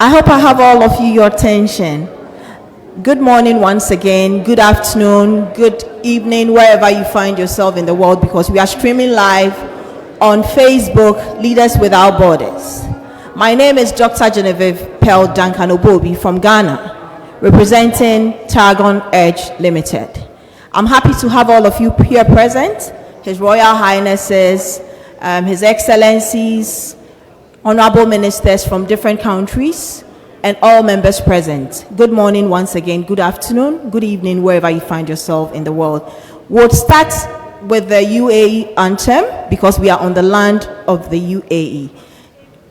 I hope I have all of you your attention. Good morning once again, good afternoon, good evening, wherever you find yourself in the world, because we are streaming live on Facebook, Leaders Without Borders. My name is Dr. Genevieve Pearl Duncan Obobi from Ghana, representing Targon Edge Limited. I'm happy to have all of you here present, His Royal Highnesses, His Excellencies, Honorable Ministers from different countries, and all members present. Good morning once again, good afternoon, good evening, wherever you find yourself in the world. We'll start with the UAE anthem because we are on the land of the UAE.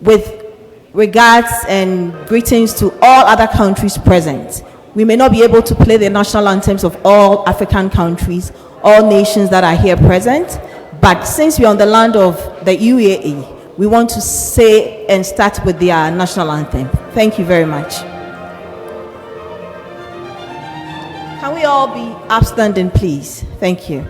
With regards and greetings to all other countries present. We may not be able to play the national anthems of all African countries, all nations that are here present, but since we're on the land of the UAE, we want to say and start with their national anthem. Thank you very much. Can we all be upstanding, please? Thank you.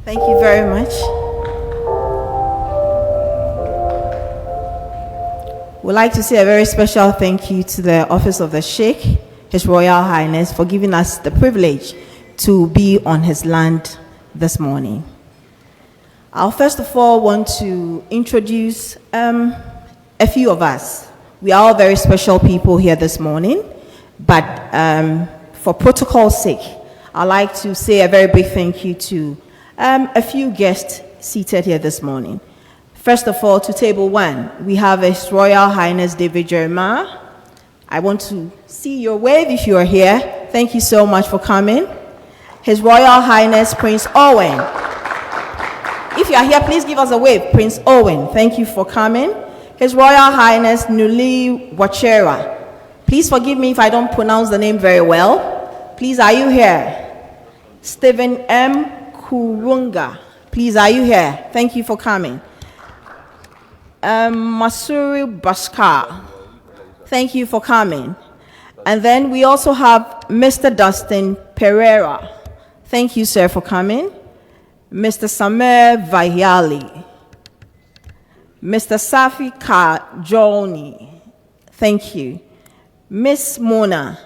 Thank you very much. We'd like to say a very special thank you to the Office of the Sheikh, His Royal Highness, for giving us the privilege to be on his land this morning. I'll first of all want to introduce a few of us. We are all very special people here this morning, but for protocol's sake, I'd like to say a very big thank you to a few guests seated here this morning. First of all, to table one, we have His Royal Highness David Jeremiah. I want to see your wave if you are here. Thank you so much for coming. His Royal Highness Prince Owen. If you are here, please give us a wave. Prince Owen, thank you for coming. His Royal Highness Nuli Wachera. Please forgive me if I don't pronounce the name very well. Please, are you here? Stephen M. Kurunga. Please, are you here? Thank you for coming. Masuri Baskar. Thank you for coming. And then we also have Mr. Dustin Pereira. Thank you, sir, for coming. Mr. Samer Vahyali. Mr. Safi Kajoni. Thank you. Miss Mona.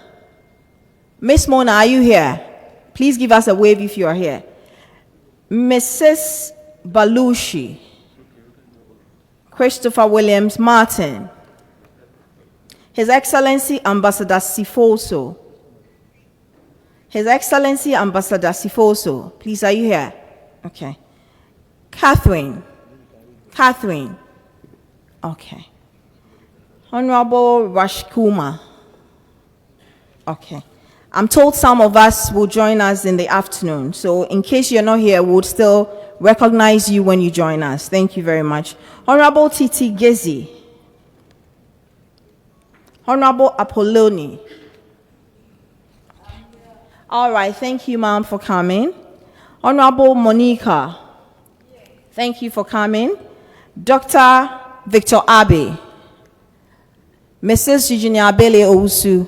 Miss Mona, are you here? Please give us a wave if you are here. Mrs. Balushi. Christopher Williams Martin. His Excellency Ambassador Sifoso. His Excellency Ambassador Sifoso. Please, are you here? Okay. Catherine. Okay. Honorable Rashkuma. Okay. I'm told some of us will join us in the afternoon. So in case you're not here, we'll still recognize you when you join us. Thank you very much. Honorable Titi Gezi. Honorable Apolloni. All right, thank you, ma'am, for coming. Honorable Monica. Thank you for coming. Dr. Victor Abe. Mrs. Eugenia Abele Owusu.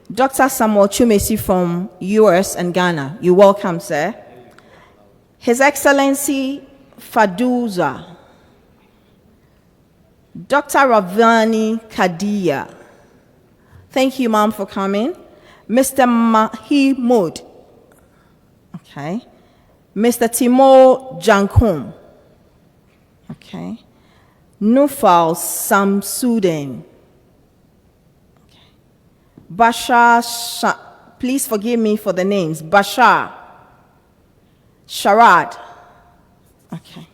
Dr. Samuel Chumesi from US and Ghana. You're welcome, sir. His Excellency Faduza. Dr. Ravani Kadia. Thank you, ma'am, for coming. Mr. Mahimoud. Okay. Mr. Timo Jankum. Okay. Nufal Samsudin. Okay. Bashar, please forgive me for the names. Bashar. Sharad. Okay.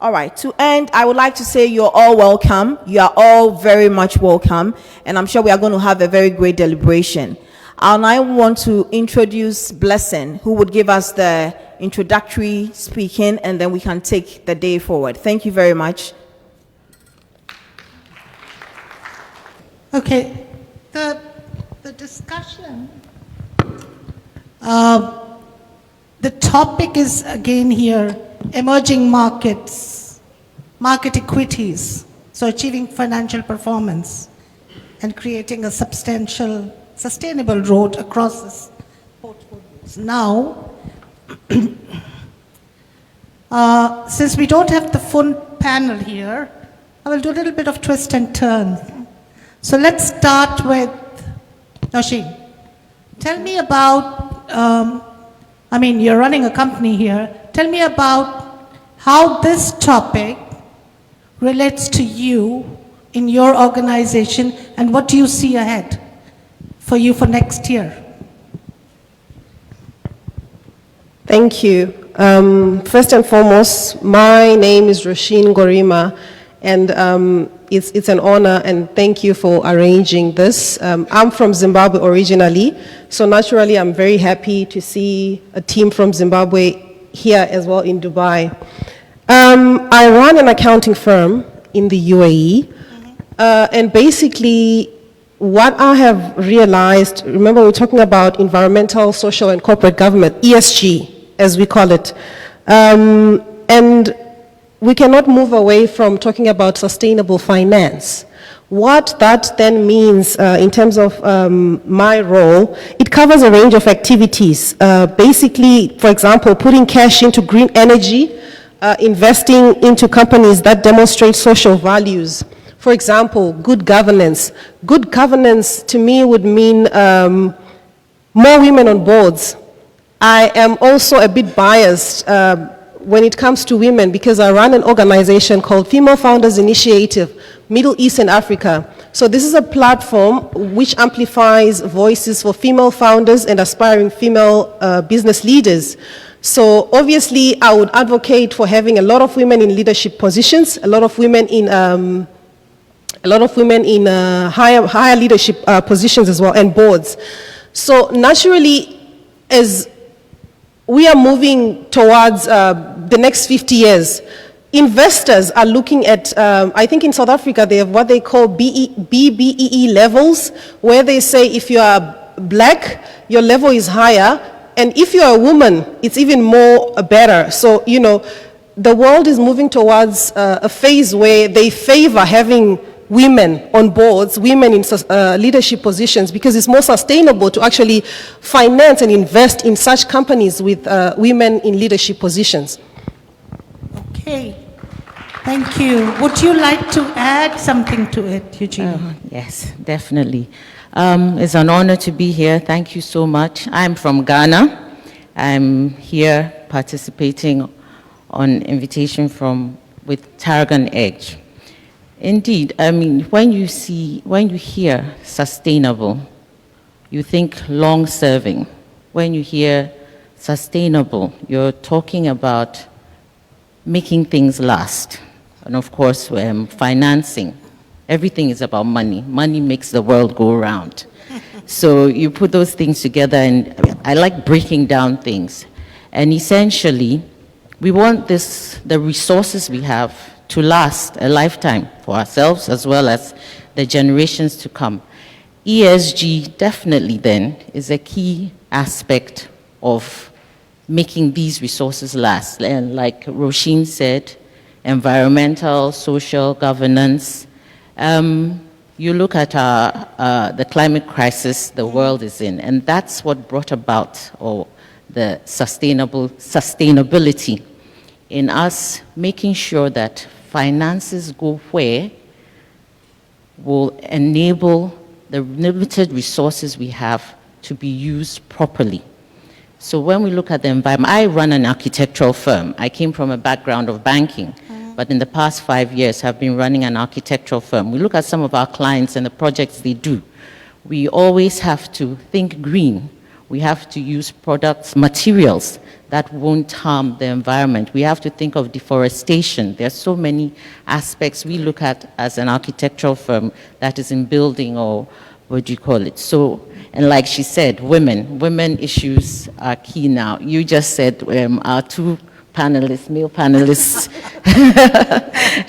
All right, to end, I would like to say you're all welcome. You are all very much welcome, and I'm sure we are going to have a very great deliberation. I now want to introduce Blessing, who would give us the introductory speaking, and then we can take the day forward. Thank you very much. Okay, the discussion, the topic is again here, emerging markets, market equities, so achieving financial performance and creating a sustainable road across this portfolios. Now, since we don't have the full panel here, I will do a little bit of twist and turn. So let's start with Nosheen. Tell me about, you're running a company here. Tell me about how this topic relates to you in your organization and what do you see ahead for you for next year? Thank you. First and foremost, my name is Roisin Gorima, and it's an honor, and thank you for arranging this. I'm from Zimbabwe originally, so naturally I'm very happy to see a team from Zimbabwe here as well in Dubai. I run an accounting firm in the UAE, and basically what I have realized, remember we're talking about environmental, social, and corporate government, ESG, as we call it. And we cannot move away from talking about sustainable finance. What that then means in terms of my role, it covers a range of activities. Basically, for example, putting cash into green energy, investing into companies that demonstrate social values. For example, good governance. Good governance to me would mean more women on boards. I am also a bit biased when it comes to women because I run an organization called Female Founders Initiative, Middle East and Africa. So this is a platform which amplifies voices for female founders and aspiring female business leaders. So obviously I would advocate for having a lot of women in leadership positions, a lot of women in higher leadership positions as well, and boards. So naturally, as we are moving towards the next 50 years, investors are looking at, I think in South Africa, they have what they call BBEE levels, where they say if you are black, your level is higher, and if you're a woman, it's even more better. So, you know, the world is moving towards a phase where they favor having women on boards, women in leadership positions, because it's more sustainable to actually finance and invest in such companies with women in leadership positions. Okay, thank you. Would you like to add something to it, Eugene? Yes, definitely. It's an honor to be here. Thank you so much. I'm from Ghana. I'm here participating on invitation with Tarragon Edge. Indeed, I mean, when you hear sustainable, you think long-serving. When you hear sustainable, you're talking about making things last. And of course, financing. Everything is about money. Money makes the world go round. So you put those things together, and I like breaking down things. And essentially, we want the resources we have to last a lifetime for ourselves as well as the generations to come. ESG definitely then is a key aspect of making these resources last. And like Roshin said, environmental, social governance. You look at the climate crisis the world is in, and that's what brought about the sustainability in us making sure that finances go where will enable the limited resources we have to be used properly. So when we look at the environment, I run an architectural firm. I came from a background of banking, but in the past 5 years have been running an architectural firm. We look at some of our clients and the projects they do. We always have to think green. We have to use products, materials that won't harm the environment. We have to think of deforestation. There are so many aspects we look at as an architectural firm that is in building, or what do you call it? So, and like she said, women issues are key now. You just said our two panelists, male panelists,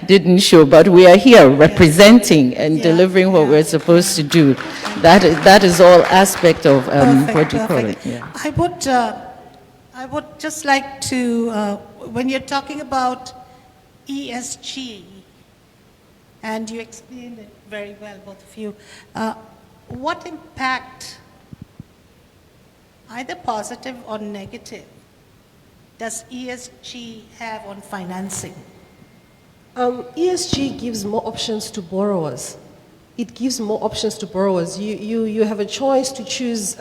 didn't show, but we are here representing and delivering what we're supposed to do. That is all aspect of what do you call it? Yeah. I would just like to, when you're talking about ESG, and you explained it very well, both of you, what impact, either positive or negative, does ESG have on financing? ESG gives more options to borrowers. It gives more options to borrowers. You have a choice to choose,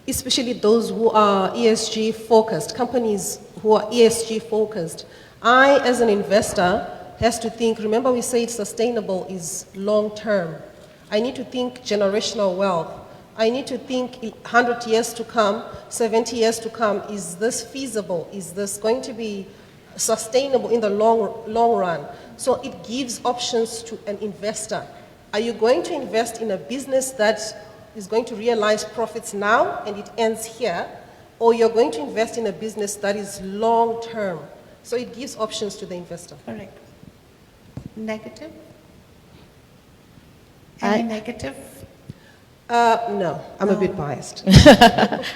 especially those who are ESG focused, companies who are ESG focused. I, as an investor, has to think, remember we said sustainable is long term. I need to think generational wealth. I need to think 100 years to come, 70 years to come, is this feasible? Is this going to be sustainable in the long run? So it gives options to an investor. Are you going to invest in a business that is going to realize profits now and it ends here, or you're going to invest in a business that is long term? So it gives options to the investor. Correct. Negative? Any negative? No, I'm a bit biased.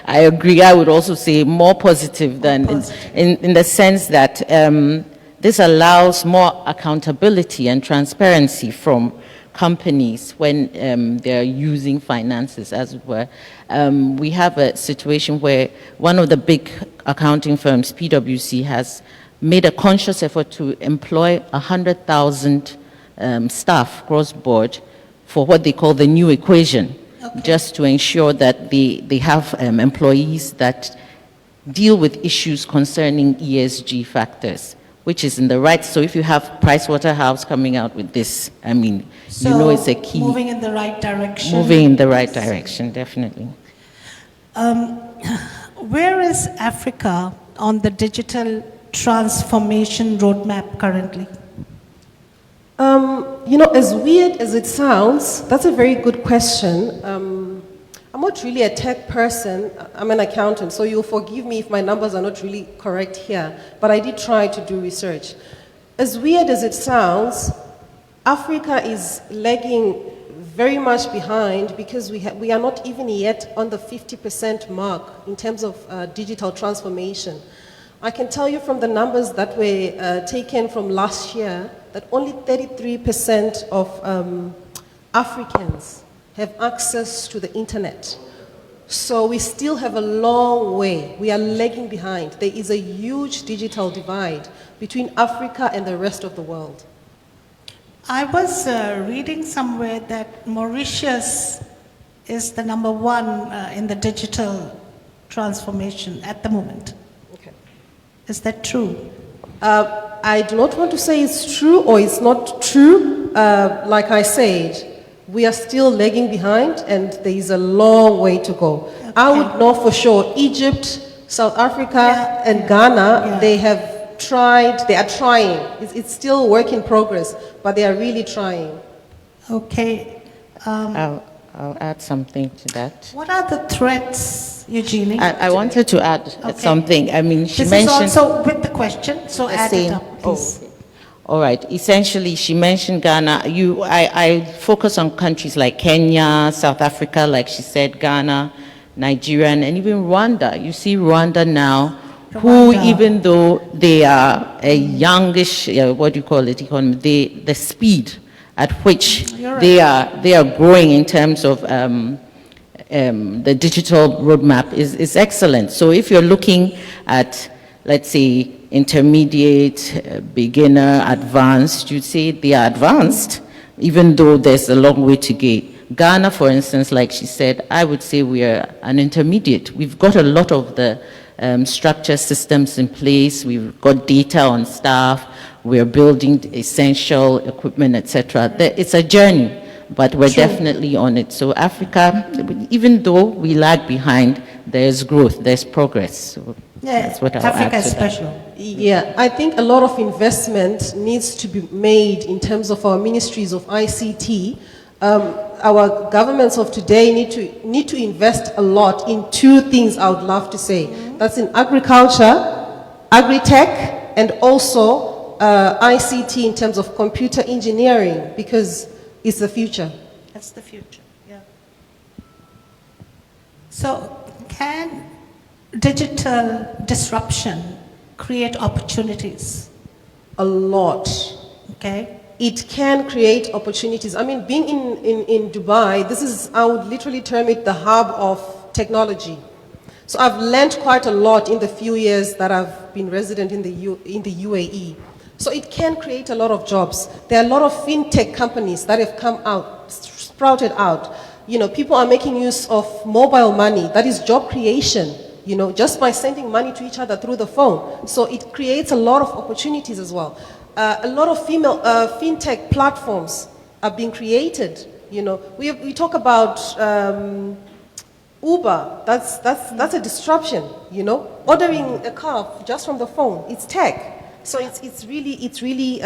I agree. I would also say more positive than in the sense that this allows more accountability and transparency from companies when they're using finances, as it were. We have a situation where one of the big accounting firms, PwC, has made a conscious effort to employ 100,000 staff cross-board for what they call the new equation. Okay. Just to ensure that they have employees that deal with issues concerning ESG factors, which is in the right. So if you have Pricewaterhouse coming out with this, I mean, so you know it's a key. Moving in the right direction. Moving in the right direction, definitely. Where is Africa on the digital transformation roadmap currently? You know, as weird as it sounds, that's a very good question. I'm not really a tech person. I'm an accountant, so you'll forgive me if my numbers are not really correct here, but I did try to do research. As weird as it sounds, Africa is lagging very much behind because we are not even yet on the 50% mark in terms of digital transformation. I can tell you from the numbers that were taken from last year that only 33% of Africans have access to the internet. So we still have a long way. We are lagging behind. There is a huge digital divide between Africa and the rest of the world. I was reading somewhere that Mauritius is the #1 in the digital transformation at the moment. Okay. Is that true? I do not want to say it's true or it's not true. Like I said, we are still lagging behind and there is a long way to go. Okay. I would know for sure Egypt, South Africa, and Ghana, they have tried, they are trying. It's still a work in progress, but they are really trying. Okay. I'll add something to that. What are the threats, Eugenie? I wanted to add something. I mean, she this mentioned... is also with the question, so add it up, Oh, please. okay. All right. Essentially, she mentioned Ghana. I focus on countries like Kenya, South Africa, like she said, Ghana, Nigeria, and even Rwanda. You see Rwanda now, who, even though they are a youngish, what do you call it, economy, the speed at which they are growing in terms of the digital roadmap is excellent. So if you're looking at, let's say, intermediate, beginner, advanced, you'd say they are advanced, even though there's a long way to go. Ghana, for instance, like she said, I would say we are an intermediate. We've got a lot of the structure systems in place. We've got data on staff. We're building essential equipment, etc. It's a journey, but we're definitely on it. So Africa, even though we lag behind, there's growth, there's progress. So that's what I'll add Africa is to that. special. Yeah, I think a lot of investment needs to be made in terms of our ministries of ICT. Our governments of today need to invest a lot in two things I would love to say. That's in agriculture, agri-tech, and also ICT in terms of computer engineering, because it's the future. That's the future, yeah. So can digital disruption create opportunities? A lot. Okay. It can create opportunities. I mean, being in Dubai, I would literally term it the hub of technology. So I've learned quite a lot in the few years that I've been resident in the UAE. So it can create a lot of jobs. There are a lot of fintech companies that have come out, sprouted out. You know, people are making use of mobile money. That is job creation, you know, just by sending money to each other through the phone. So it creates a lot of opportunities as well. A lot of fintech platforms are being created. You know, we talk about Uber. That's a disruption. You know, ordering a car just from the phone. It's tech. So it's really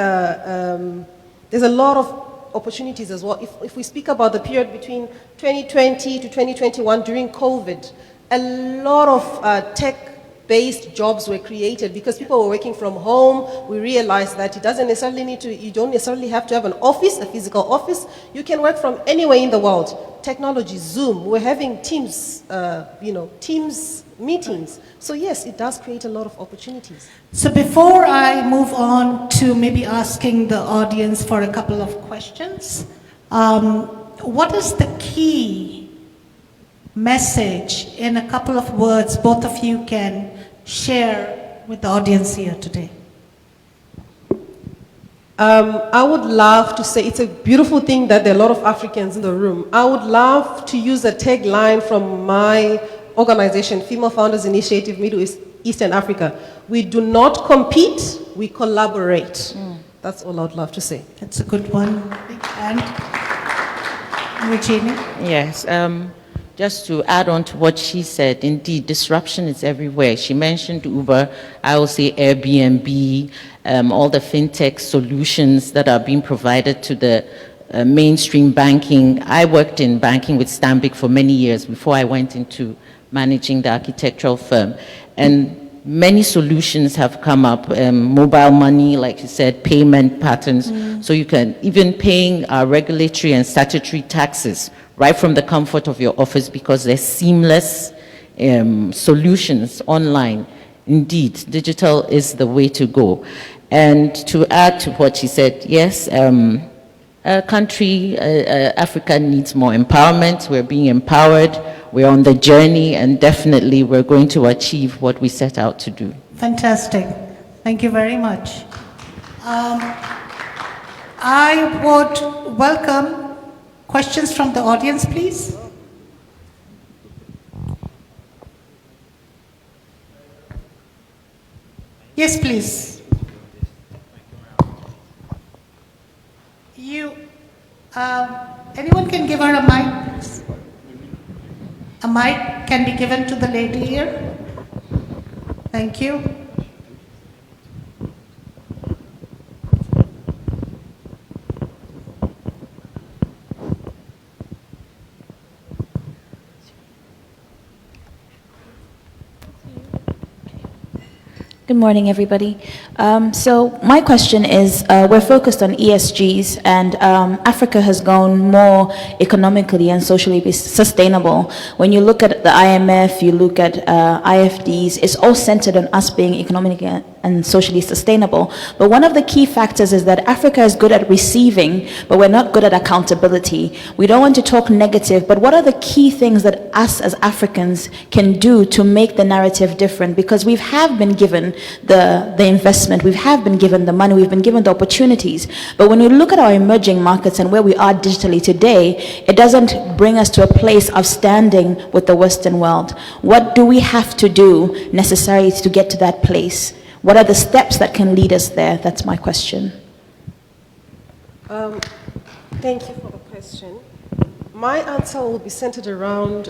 there's a lot of opportunities as well. If we speak about the period between 2020 to 2021 during COVID, a lot of tech-based jobs were created because people were working from home. We realized that you don't necessarily have to have an office, a physical office. You can work from anywhere in the world. Technology, Zoom, we're having Teams, Teams meetings. So yes, it does create a lot of opportunities. So before I move on to maybe asking the audience for a couple of questions, what is the key message in a couple of words both of you can share with the audience here today? I would love to say it's a beautiful thing that there are a lot of Africans in the room. I would love to use a tagline from my organization, Female Founders Initiative, Middle East and Africa. We do not compete, we collaborate. That's all I would love to say. That's a good one. And Eugenie? Yes. Just to add on to what she said, indeed, disruption is everywhere. She mentioned Uber, I will say Airbnb, all the fintech solutions that are being provided to the mainstream banking. I worked in banking with Stanbic for many years before I went into managing the architectural firm. And many solutions have come up, mobile money, like you said, payment patterns. So you can, even paying regulatory and statutory taxes right from the comfort of your office because they're seamless solutions online. Indeed, digital is the way to go. And to add to what she said, yes, Africa needs more empowerment. We're being empowered. We're on the journey, and definitely we're going to achieve what we set out to do. Fantastic. Thank you very much. I would welcome questions from the audience, please. Yes, please. Anyone can give her a mic, please? A mic can be given to the lady here. Thank you. Good morning, everybody. So my question is, we're focused on ESGs, and Africa has gone more economically and socially sustainable. When you look at the IMF, you look at IFDs, it's all centered on us being economically and socially sustainable. But one of the key factors is that Africa is good at receiving, but we're not good at accountability. We don't want to talk negative, but what are the key things that us as Africans can do to make the narrative different? Because we have been given the investment, we have been given the money, we've been given the opportunities. But when we look at our emerging markets and where we are digitally today, it doesn't bring us to a place of standing with the Western world. What do we have to do necessarily to get to that place? What are the steps that can lead us there? That's my question. Thank you for the question. My answer will be centered around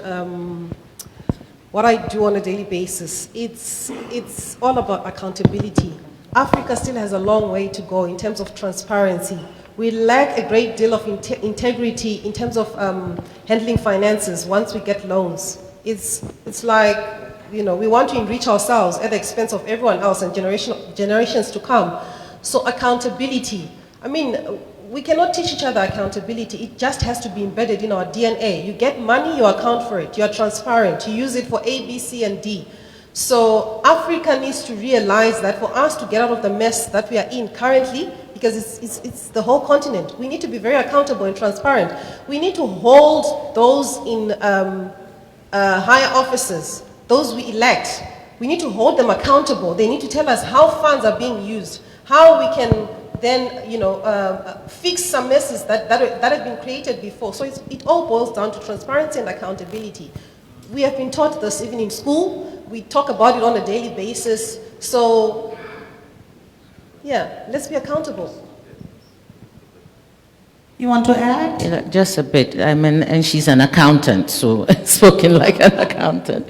what I do on a daily basis. It's all about accountability. Africa still has a long way to go in terms of transparency. We lack a great deal of integrity in terms of handling finances once we get loans. It's like, you know, we want to enrich ourselves at the expense of everyone else and generations to come. So accountability, I mean, we cannot teach each other accountability. It just has to be embedded in our DNA. You get money, you account for it. You are transparent. You use it for A, B, C, and D. So Africa needs to realize that for us to get out of the mess that we are in currently, because it's the whole continent, we need to be very accountable and transparent. We need to hold those in higher offices, those we elect. We need to hold them accountable. They need to tell us how funds are being used, how we can then, you know, fix some messes that have been created before. So it all boils down to transparency and accountability. We have been taught this even in school. We talk about it on a daily basis. So, yeah, let's be accountable. You want to add? Yeah, just a bit. I mean, and she's an accountant, so spoken like an accountant.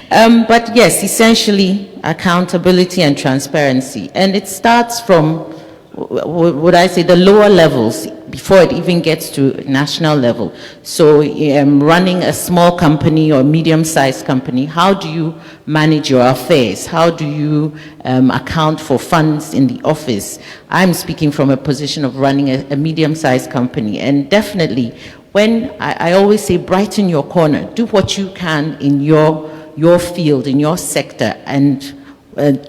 But yes, essentially, accountability and transparency. And it starts from, would I say, the lower levels before it even gets to national level. So running a small company or medium-sized company, how do you manage your affairs? How do you account for funds in the office? I'm speaking from a position of running a medium-sized company, and definitely when I always say brighten your corner, do what you can in your field, in your sector, and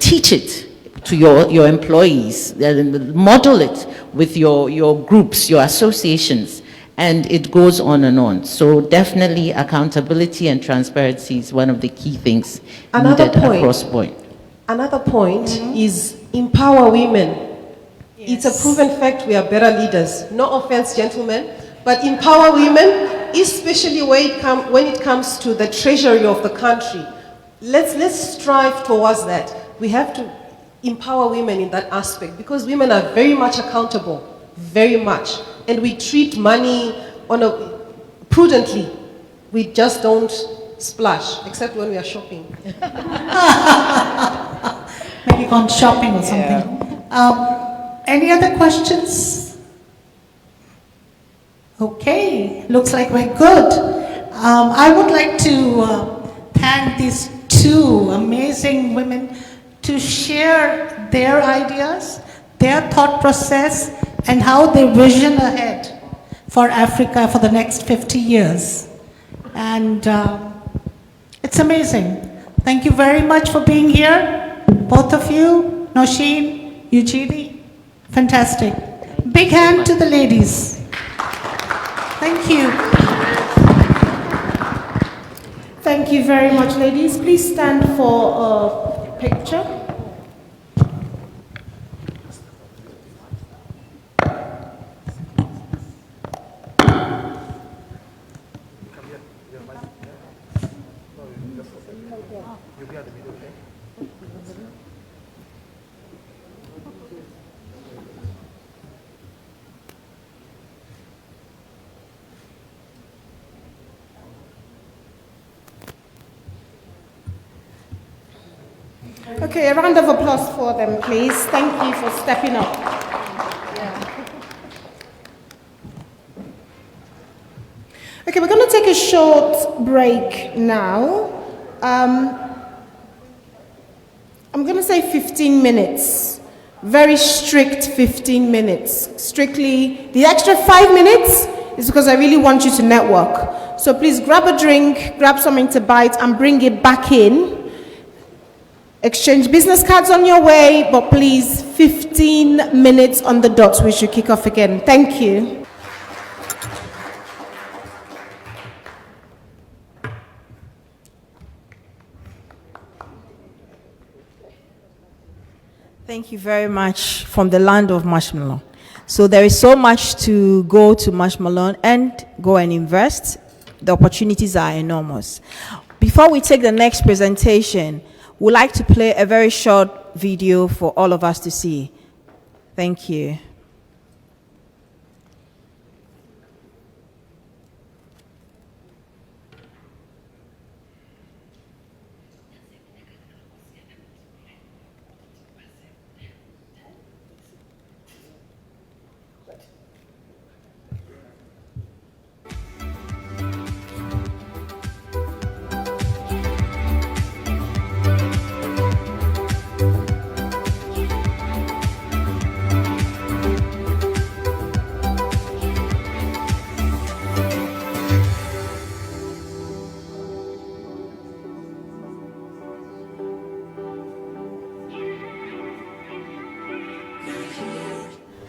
teach it to your employees, model it with your groups, your associations, and it goes on and on. So definitely accountability and transparency is one of the key things needed across point. Another point is empower women. Yes. It's a proven fact we are better leaders. No offense, gentlemen, but empower women, especially when it comes to the treasury of the country. Let's strive towards that. We have to empower women in that aspect, because women are very much accountable, very much, and we treat money prudently. We just don't splash, except when we are shopping. Maybe gone shopping or something. Yeah. Any other questions? Okay, looks like we're good. I would like to thank these two amazing women to share their ideas, their thought process, and how they vision ahead for Africa for the next 50 years. And it's amazing. Thank you very much for being here, both of you, Nosheen, Eugenie. Fantastic. Big hand to the ladies. Thank you. Thank you very much, ladies. Please stand for a picture. Okay, a round of applause for them, please. Thank you for stepping up. Yeah. Okay, we're going to take a short break now. I'm going to say 15 minutes. Very strict 15 minutes. Strictly, the extra 5 minutes is because I really want you to network. So please grab a drink, grab something to bite, and bring it back in. Exchange business cards on your way, but please, 15 minutes on the dot. We should kick off again. Thank you. Thank you very much from the land of marshmallow. So there is so much to go to marshmallow and go and invest. The opportunities are enormous. Before we take the next presentation, we'd like to play a very short video for all of us to see. Thank you.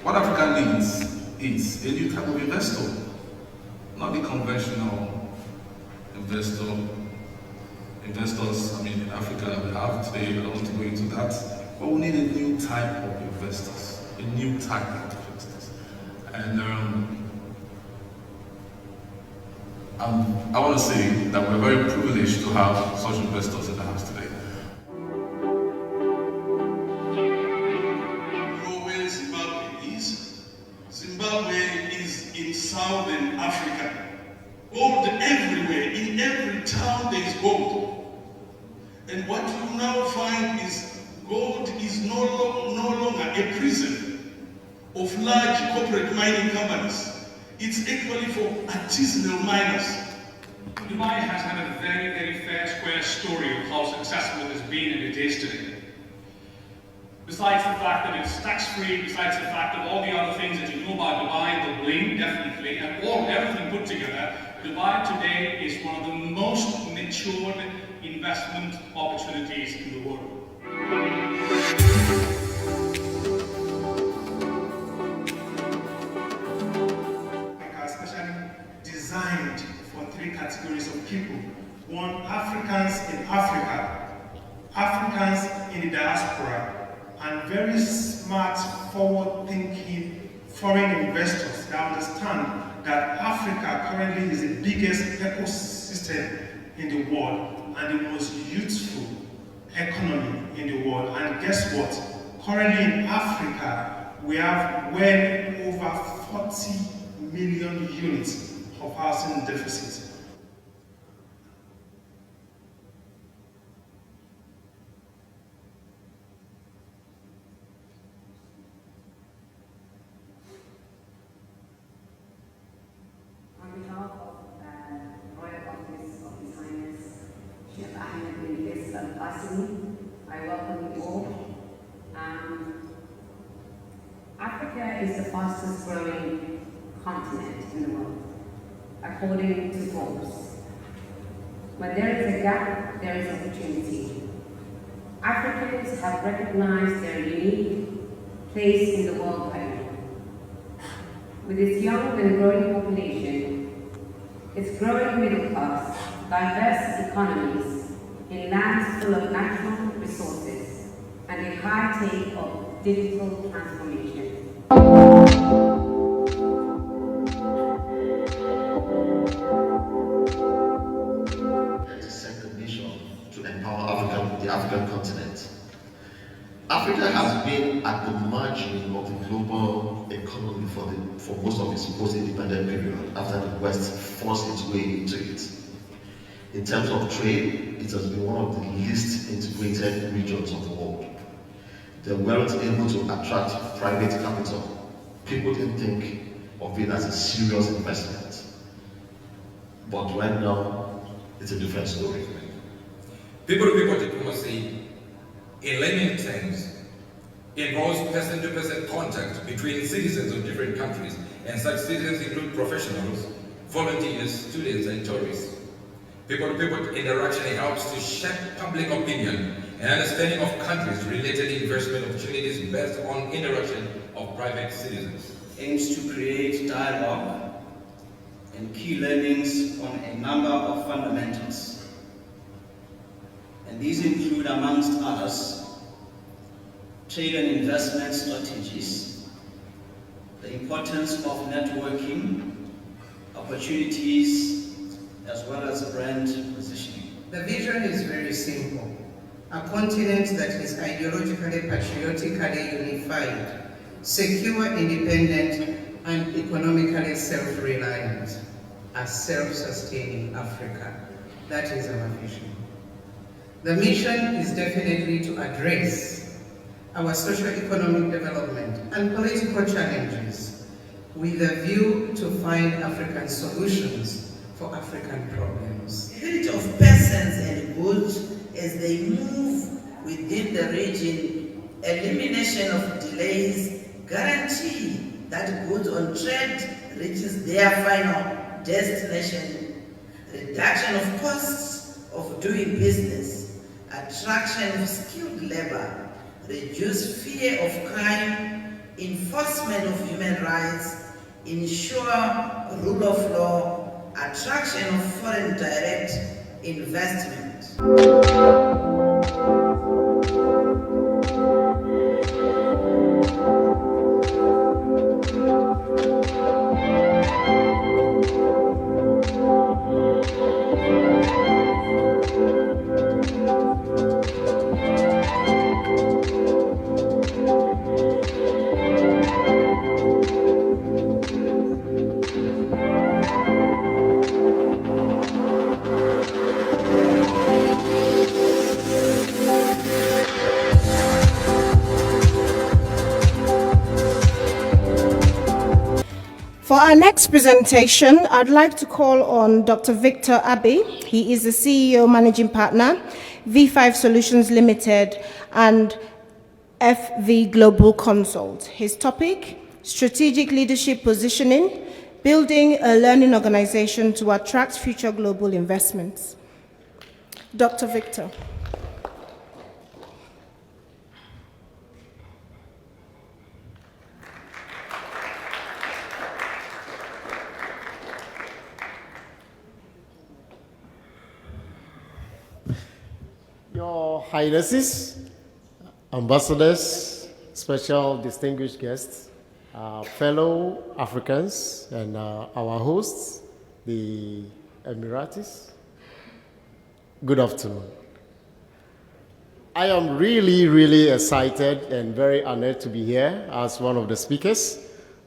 What Africa needs is a new type of investor, not the conventional investors, in Africa that we have today. I don't want to go into that, but we need a new type of investors, And I want to say that we're very privileged to have such investors in the house today. Zimbabwe is in southern Africa. Gold everywhere, in every town there is gold. And what you now find is gold is no longer a prison of large corporate mining companies. It's actually for artisanal miners. Dubai has had a very, very fair, square story of how successful it has been and it is today. Besides the fact that it's tax-free, besides the fact that all the other things that you know about Dubai, the bling, definitely, and everything put together, Dubai today is one of the most matured investment opportunities in the world. Africa is especially designed for 3 categories of people. 1, Africans in Africa, Africans in the diaspora, and very smart, forward-thinking foreign investors that understand that Africa currently is the biggest ecosystem in the world and the most youthful economy in the world. And guess what? Currently in Africa, we have well over 40 million units of housing deficit. Sheikh Ahmed Al-Qassimi, I welcome you all. Africa is the fastest growing continent in the world, according to Forbes. When there is a gap, there is opportunity. Africans have recognized their unique place in the world right now. With its young and growing population, its growing middle class, diverse economies, in lands full of natural resources, and a high take of digital transformation. To set the mission to empower the African continent. Africa has been at the margin of the global economy for most of its post-independent period after the West forced its way into it. In terms of trade, it has been one of the least integrated regions of the world. They weren't able to attract private capital. People didn't think of it as a serious investment. But right now, it's a different story. People diplomacy in layman terms, involves person-to-person contact between citizens of different countries, and such citizens include professionals, volunteers, students, and tourists. People-to-people interaction helps to shape public opinion and understanding of countries-related investment opportunities based on interaction of private citizens. Aims to create dialogue and key learnings on a number of fundamentals. And these include, amongst others, trade and investment strategies, the importance of networking, opportunities, as well as brand positioning. The vision is very simple. A continent that is ideologically, patriotically unified, secure, independent, and economically self-reliant. A self-sustaining Africa. That is our vision. The mission is definitely to address our socio-economic development and political challenges with a view to find African solutions for African problems. Mobility of persons and goods as they move within the region, elimination of delays, guarantee that goods on trade reaches their final destination, reduction of costs of doing business, attraction of skilled labor, reduce fear of crime, enforcement of human rights, ensure rule of law, attraction of foreign direct investment. For our next presentation, I'd like to call on Dr. Victor Abbey. He is the CEO, Managing Partner, V5 Solutions Limited, and FV Global Consult. His topic, Strategic Leadership Positioning, Building a Learning Organization to Attract Future Global Investments. Dr. Victor. Your Highnesses, ambassadors, special distinguished guests, fellow Africans, and our hosts, the Emiratis, good afternoon. I am really excited and very honored to be here as one of the speakers.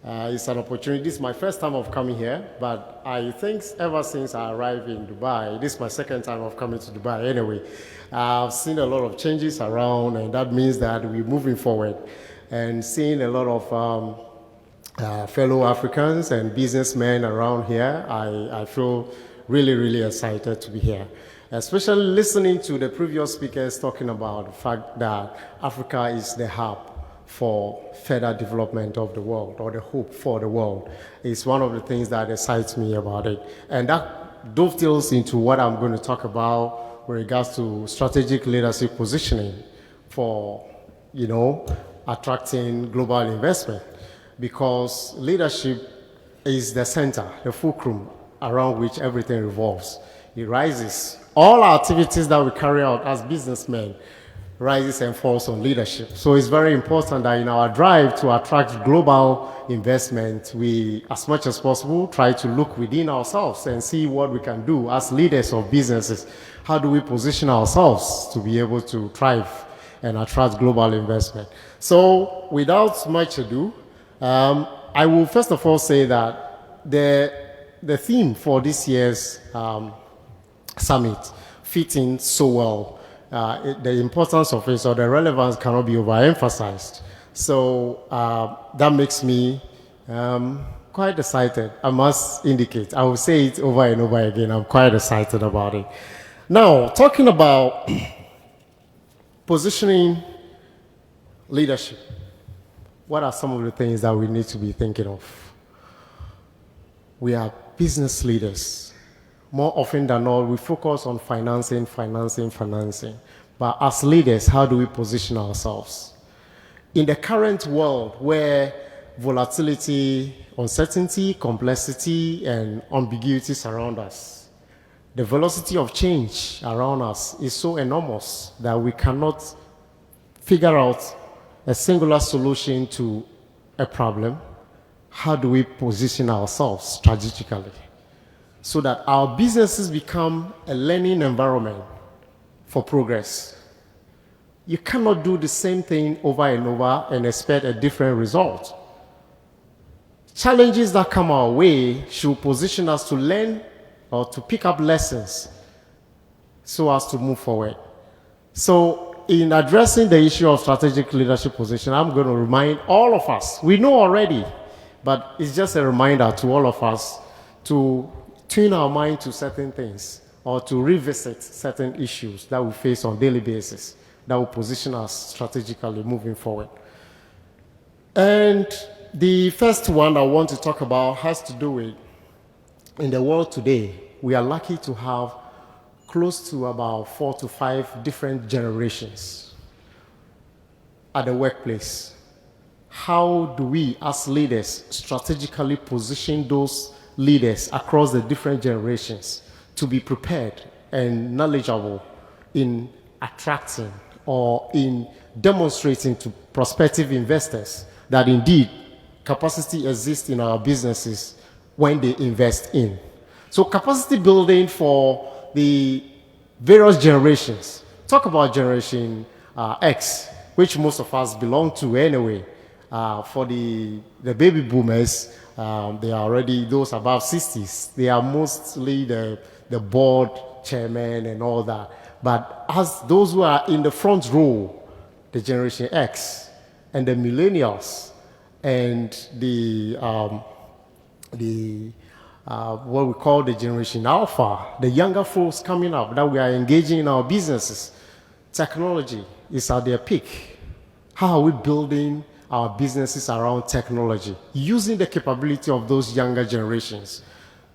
It's an opportunity. This is my first time of coming here, but I think ever since I arrived in Dubai, this is my second time of coming to Dubai anyway, I've seen a lot of changes around, and that means that we're moving forward and seeing a lot of fellow Africans and businessmen around here. I feel really excited to be here, especially listening to the previous speakers talking about the fact that Africa is the hub for further development of the world, or the hope for the world. It's one of the things that excites me about it. And that dovetails into what I'm going to talk about with regards to strategic leadership positioning for, attracting global investment. Because leadership is the center, the fulcrum around which everything revolves. It rises. All our activities that we carry out as businessmen rises and falls on leadership. So it's very important that in our drive to attract global investment, we, as much as possible, try to look within ourselves and see what we can do as leaders of businesses. How do we position ourselves to be able to thrive and attract global investment? So without much ado, I will first of all say that the theme for this year's summit fits in so well. The importance of it, or the relevance, cannot be overemphasized. So that makes me quite excited. I must indicate, I will say it over and over again, I'm quite excited about it. Now, talking about positioning Leadership. What are some of the things that we need to be thinking of? We are business leaders. More often than not, we focus on financing. But as leaders, how do we position ourselves? In the current world where volatility, uncertainty, complexity, and ambiguity surround us, the velocity of change around us is so enormous that we cannot figure out a singular solution to a problem. How do we position ourselves strategically so that our businesses become a learning environment for progress? You cannot do the same thing over and over and expect a different result. Challenges that come our way should position us to learn or to pick up lessons so as to move forward. So in addressing the issue of strategic leadership position, I'm going to remind all of us, we know already, but it's just a reminder to all of us to tune our mind to certain things or to revisit certain issues that we face on a daily basis that will position us strategically moving forward. And the first one I want to talk about has to do with, in the world today, we are lucky to have close to about 4 to 5 different generations at the workplace. How do we, as leaders, strategically position those leaders across the different generations to be prepared and knowledgeable in attracting or in demonstrating to prospective investors that indeed capacity exists in our businesses when they invest in? So capacity building for the various generations. Talk about Generation X, which most of us belong to anyway. For the baby boomers, they are already those above 60s. They are mostly the board chairman and all that. But as those who are in the front row, the Generation X and the millennials and what we call the Generation Alpha, the younger folks coming up that we are engaging in our businesses, technology is at their peak. How are we building our businesses around technology, using the capability of those younger generations?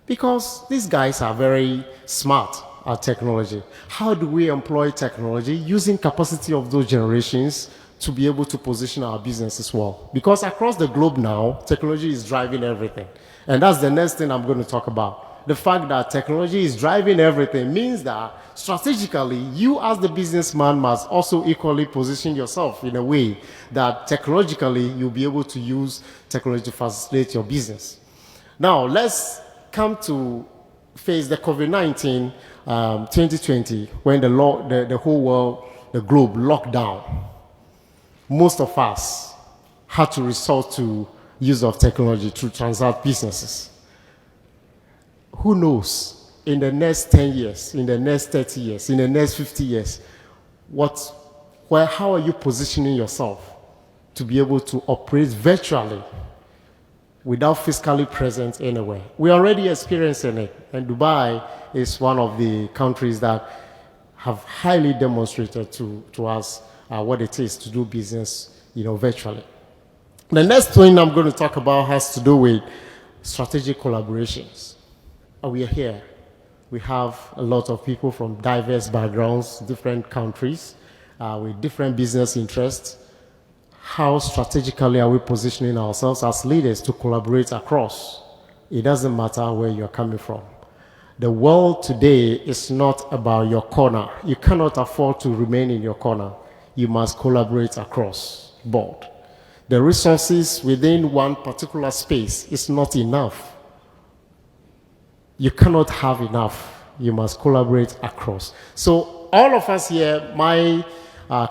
Because these guys are very smart at technology. How do we employ technology using capacity of those generations to be able to position our businesses well? Because across the globe now, technology is driving everything. And that's the next thing I'm going to talk about. The fact that technology is driving everything means that strategically, you as the businessman must also equally position yourself in a way that technologically you'll be able to use technology to facilitate your business. Now, let's come to face the COVID-19 2020 when the whole world, the globe, locked down. Most of us had to resort to use of technology to transact businesses. Who knows, in the next 10 years, in the next 30 years, in the next 50 years, how are you positioning yourself to be able to operate virtually without physically present anywhere? We're already experiencing it, and Dubai is one of the countries that have highly demonstrated to us what it is to do business, virtually. The next thing I'm going to talk about has to do with strategic collaborations. We are here. We have a lot of people from diverse backgrounds, different countries, with different business interests. How strategically are we positioning ourselves as leaders to collaborate across? It doesn't matter where you're coming from. The world today is not about your corner. You cannot afford to remain in your corner. You must collaborate across board. The resources within one particular space is not enough. You cannot have enough. You must collaborate across. So all of us here, my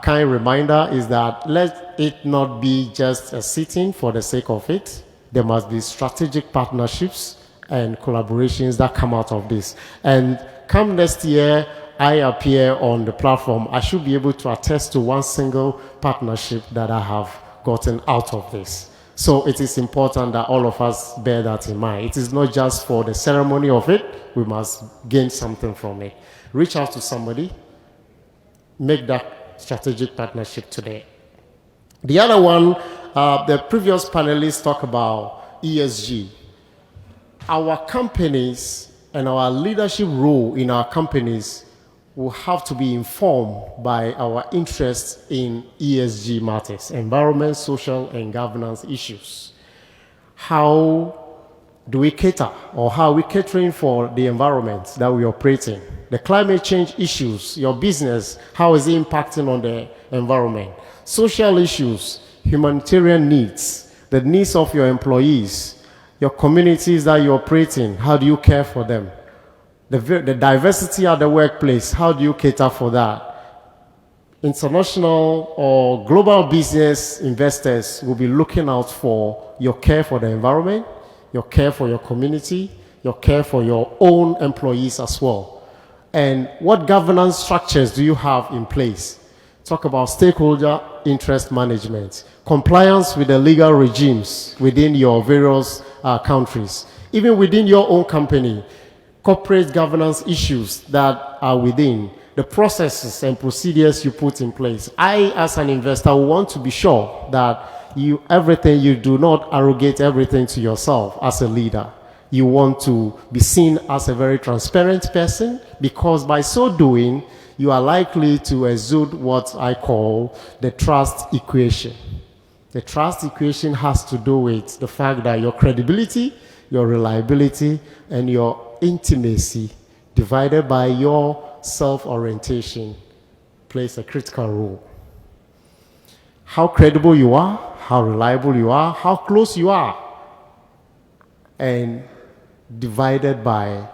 kind reminder is that let it not be just a sitting for the sake of it. There must be strategic partnerships and collaborations that come out of this. And come next year, I appear on the platform, I should be able to attest to one single partnership that I have gotten out of this. So it is important that all of us bear that in mind. It is not just for the ceremony of it, we must gain something from it. Reach out to somebody, make that strategic partnership today. The other one, the previous panelists talk about ESG. Our companies and our leadership role in our companies will have to be informed by our interest in ESG matters, environment, social, and governance issues. How do we cater, or how are we catering for the environment that we operate in? The climate change issues, your business, how is it impacting on the environment? Social issues, humanitarian needs, the needs of your employees, your communities that you operate in, how do you care for them? The diversity at the workplace, how do you cater for that? International or global business investors will be looking out for your care for the environment, your care for your community, your care for your own employees as well. And what governance structures do you have in place? Talk about stakeholder interest management, compliance with the legal regimes within your various countries, even within your own company, corporate governance issues that are within the processes and procedures you put in place. I, as an investor, want to be sure that everything you do not arrogate everything to yourself as a leader. You want to be seen as a very transparent person, because by so doing, you are likely to exude what I call the trust equation. The trust equation has to do with the fact that your credibility, your reliability, and your intimacy divided by your self-orientation plays a critical role. How credible you are, how reliable you are, how close you are, and divided by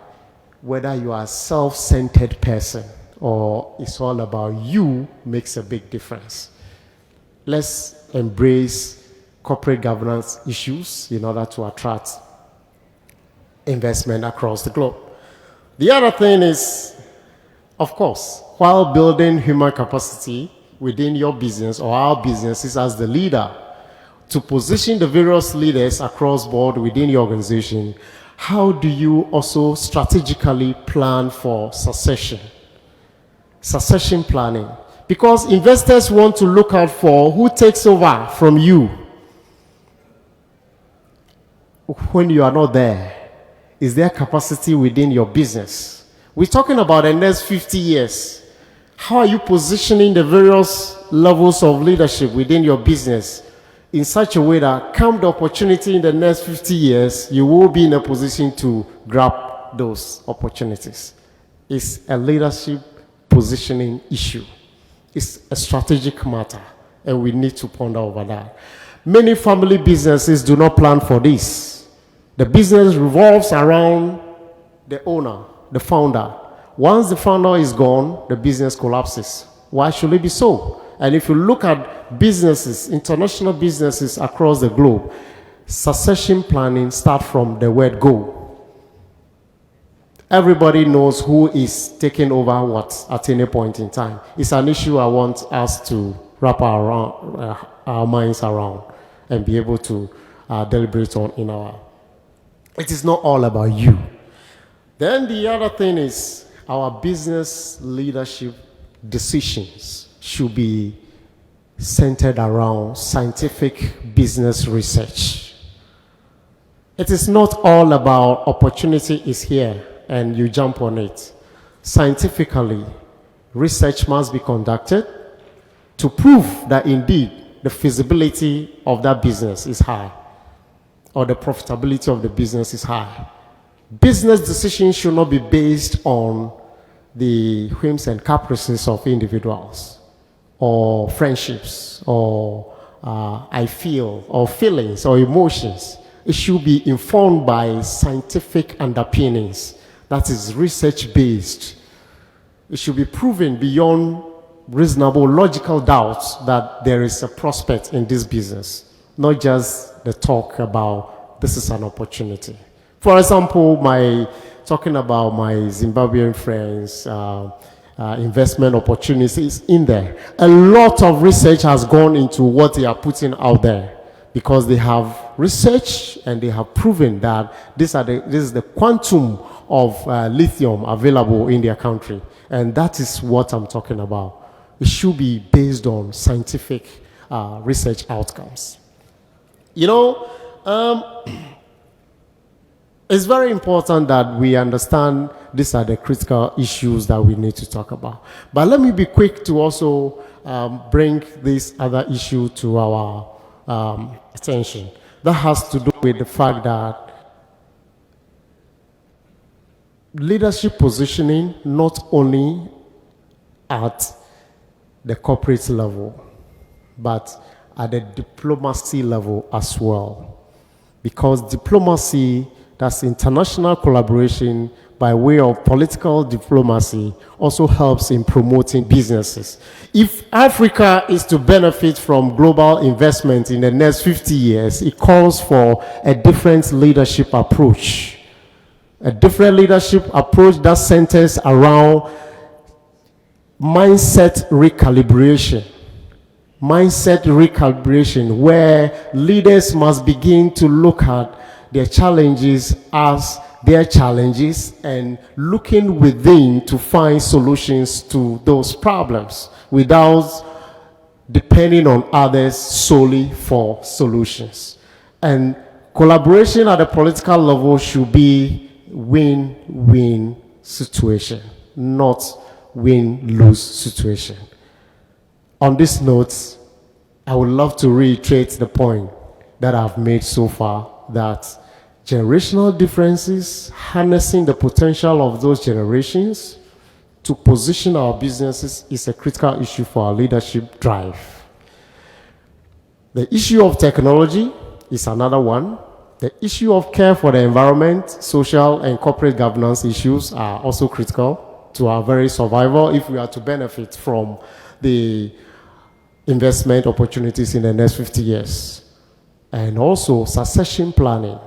whether you are a self-centered person or it's all about you makes a big difference. Let's embrace corporate governance issues in order to attract investment across the globe. The other thing is, of course, while building human capacity within your business or our businesses as the leader, to position the various leaders across board within your organization, how do you also strategically plan for succession? Succession planning. Because investors want to look out for who takes over from you when you are not there. Is there capacity within your business? We're talking about the next 50 years. How are you positioning the various levels of leadership within your business in such a way that come the opportunity in the next 50 years, you will be in a position to grab those opportunities? It's a leadership positioning issue. It's a strategic matter, and we need to ponder over that. Many family businesses do not plan for this. The business revolves around the owner, the founder. Once the founder is gone, the business collapses. Why should it be so? And if you look at businesses, international businesses across the globe, succession planning starts from the word go. Everybody knows who is taking over what at any point in time. It's an issue I want us to wrap our minds around and be able to deliberate on in our. It is not all about you. Then the other thing is our business leadership decisions should be centered around scientific business research. It is not all about opportunity is here and you jump on it. Scientifically, research must be conducted to prove that indeed the feasibility of that business is high or the profitability of the business is high. Business decisions should not be based on the whims and caprices of individuals or friendships or I feel or feelings or emotions. It should be informed by scientific underpinnings. That is research-based. It should be proven beyond reasonable logical doubts that there is a prospect in this business, not just the talk about this is an opportunity. For example, talking about my Zimbabwean friends, investment opportunities in there. A lot of research has gone into what they are putting out there because they have researched and they have proven that this is the quantum of lithium available in their country. And that is what I'm talking about. It should be based on scientific research outcomes. You know, it's very important that we understand these are the critical issues that we need to talk about. But let me be quick to also bring this other issue to our attention. That has to do with the fact that leadership positioning, not only at the corporate level, but at the diplomacy level as well. Because diplomacy, that's international collaboration by way of political diplomacy, also helps in promoting businesses. If Africa is to benefit from global investment in the next 50 years, it calls for a different leadership approach. A different leadership approach that centers around mindset recalibration. Mindset recalibration, where leaders must begin to look at their challenges as their challenges and looking within to find solutions to those problems without depending on others solely for solutions. And collaboration at the political level should be win-win situation, not win-lose situation. On this note, I would love to reiterate the point that I've made so far, that generational differences, harnessing the potential of those generations to position our businesses is a critical issue for our leadership drive. The issue of technology is another one. The issue of care for the environment, social and corporate governance issues are also critical to our very survival if we are to benefit from the investment opportunities in the next 50 years. And also succession planning.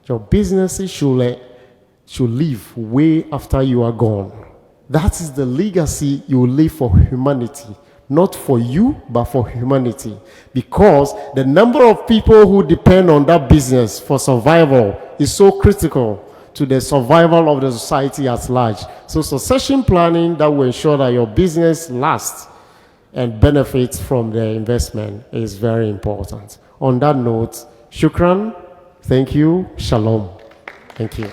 Your businesses should live way after you are gone. That is the legacy you leave for humanity. Not for you, but for humanity. Because the number of people who depend on that business for survival is so critical to the survival of the society at large. So succession planning that will ensure that your business lasts and benefits from the investment is very important. On that note, shukran, thank you, shalom. Thank you.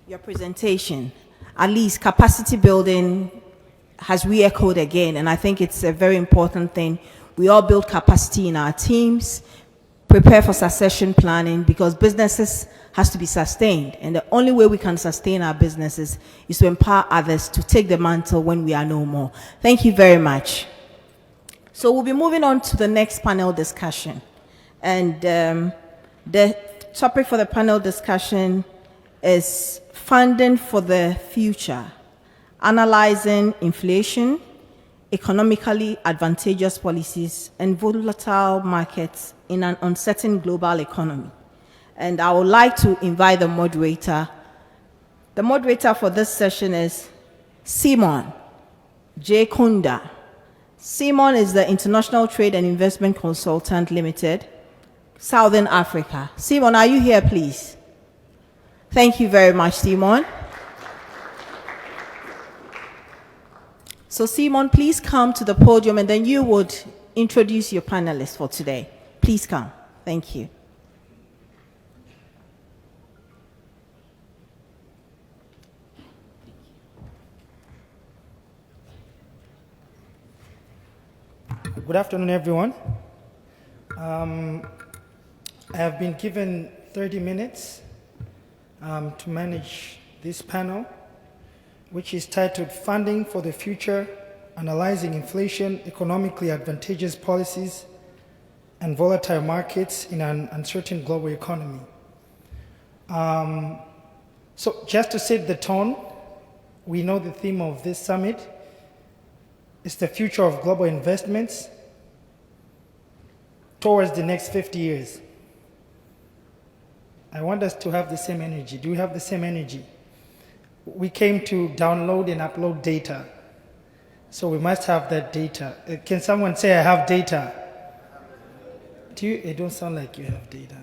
Your presentation, at least capacity building has re-echoed again, and I think it's a very important thing. We all build capacity in our teams, prepare for succession planning, because businesses has to be sustained, and the only way we can sustain our businesses is to empower others to take the mantle when we are no more. Thank you very much. So we'll be moving on to the next panel discussion, and the topic for the panel discussion is funding for the future, analyzing inflation, economically advantageous policies, and volatile markets in an uncertain global economy. And I would like to invite the moderator. The moderator for this session is Simon J. Kunda. Simon is the International Trade and Investment Consultant Limited, Southern Africa. Simon, are you here, please? Thank you very much, Simon. So Simon, please come to the podium, and then you would introduce your panelists for today. Please come. Thank you. Good afternoon, everyone. I have been given 30 minutes to manage this panel, which is titled Funding for the Future, Analyzing Inflation, Economically Advantageous Policies, and Volatile Markets in an Uncertain Global Economy. So just to set the tone, we know the theme of this summit is the future of global investments. towards the next 50 years. I want us to have the same energy. Do we have the same energy? We came to download and upload data. So we must have that data. Can someone say, I have data? It don't sound like you have data.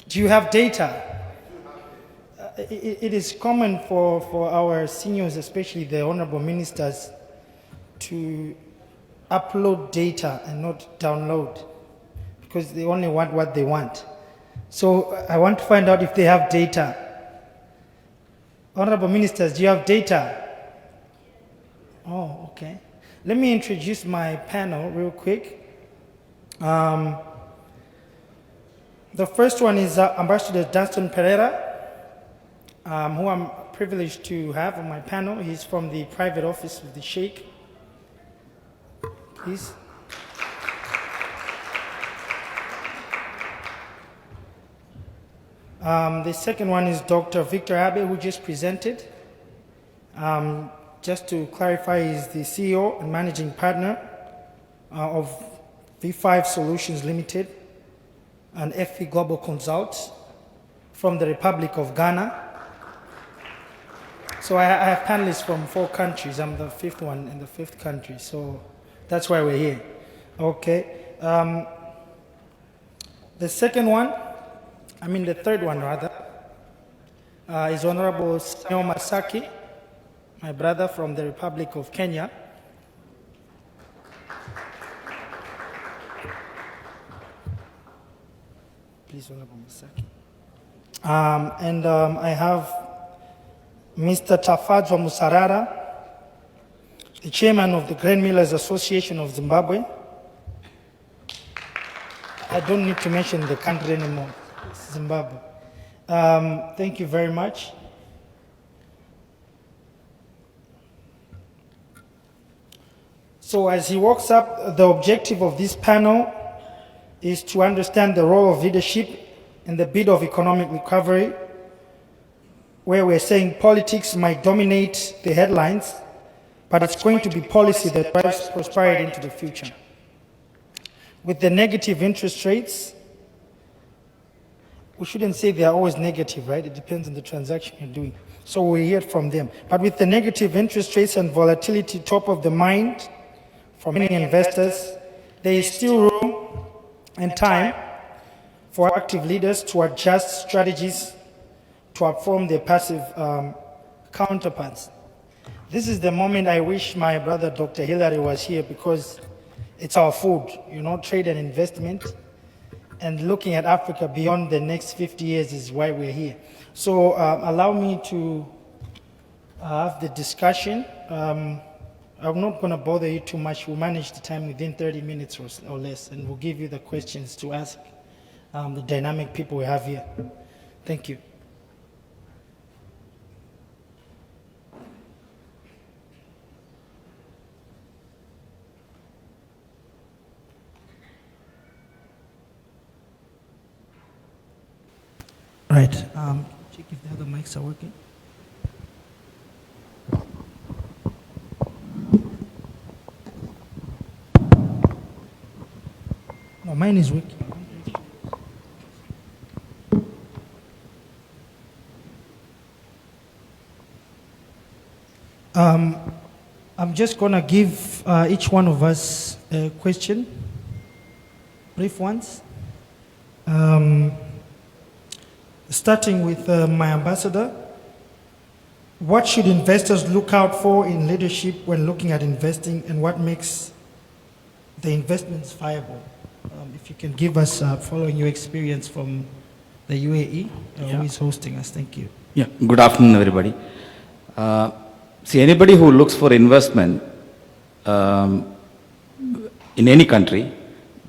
Do you have data? It is common for our seniors, especially the honorable ministers, to upload data and not download, because they only want what they want. So I want to find out if they have data. Honorable ministers, do you have data? Oh, okay. Let me introduce my panel real quick. The first one is Ambassador Dunstan Pereira, who I'm privileged to have on my panel. He's from the private office of the Sheikh. Please. The second one is Dr. Victor Abe, who just presented. Just to clarify, he's the CEO and managing partner of V5 Solutions Limited and FP Global Consult from the Republic of Ghana. So I have panelists from 4 countries. I'm the 5th one in the 5th country, so that's why we're here. Okay. The third one rather, is Honorable Sanyo Masaki, my brother from the Republic of Kenya. Please, Honorable Masaki. I have Mr. Tafadzwa Musarara, the chairman of the Grain Millers Association of Zimbabwe. I don't need to mention the country anymore, it's Zimbabwe. Thank you very much. So as he walks up, the objective of this panel is to understand the role of leadership in the bid of economic recovery, where we're saying politics might dominate the headlines, but it's going to be policy that drives prosperity into the future. With the negative interest rates, we shouldn't say they are always negative, right? It depends on the transaction you're doing. So we hear from them. But with the negative interest rates and volatility top of the mind for many investors, there is still room and time for active leaders to adjust strategies to outperform their passive counterparts. This is the moment I wish my brother Dr. Hillary was here, because it's our food, trade and investment. And looking at Africa beyond the next 50 years is why we're here. So allow me to have the discussion. I'm not going to bother you too much. We'll manage the time within 30 minutes or less, and we'll give you the questions to ask the dynamic people we have here. Thank you. Right. Check if the other mics are working. No, mine is working. I'm just going to give each one of us a question, brief ones. Starting with my ambassador, what should investors look out for in leadership when looking at investing, and what makes the investments viable? If you can give us, following your experience from the UAE, who is hosting us. Thank you. Yeah, good afternoon, everybody. See, anybody who looks for investment in any country,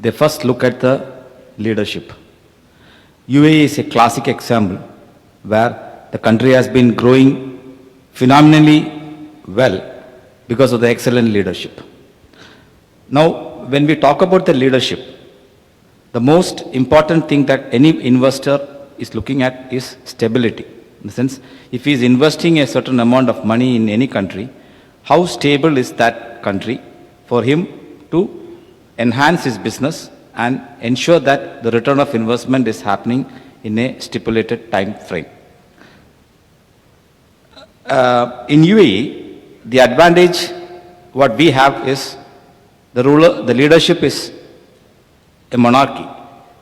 they first look at the leadership. UAE is a classic example where the country has been growing phenomenally well because of the excellent leadership. Now, when we talk about the leadership, the most important thing that any investor is looking at is stability. In the sense, if he is investing a certain amount of money in any country, how stable is that country for him to enhance his business and ensure that the return of investment is happening in a stipulated time frame. In UAE, the advantage what we have is the leadership is a monarchy.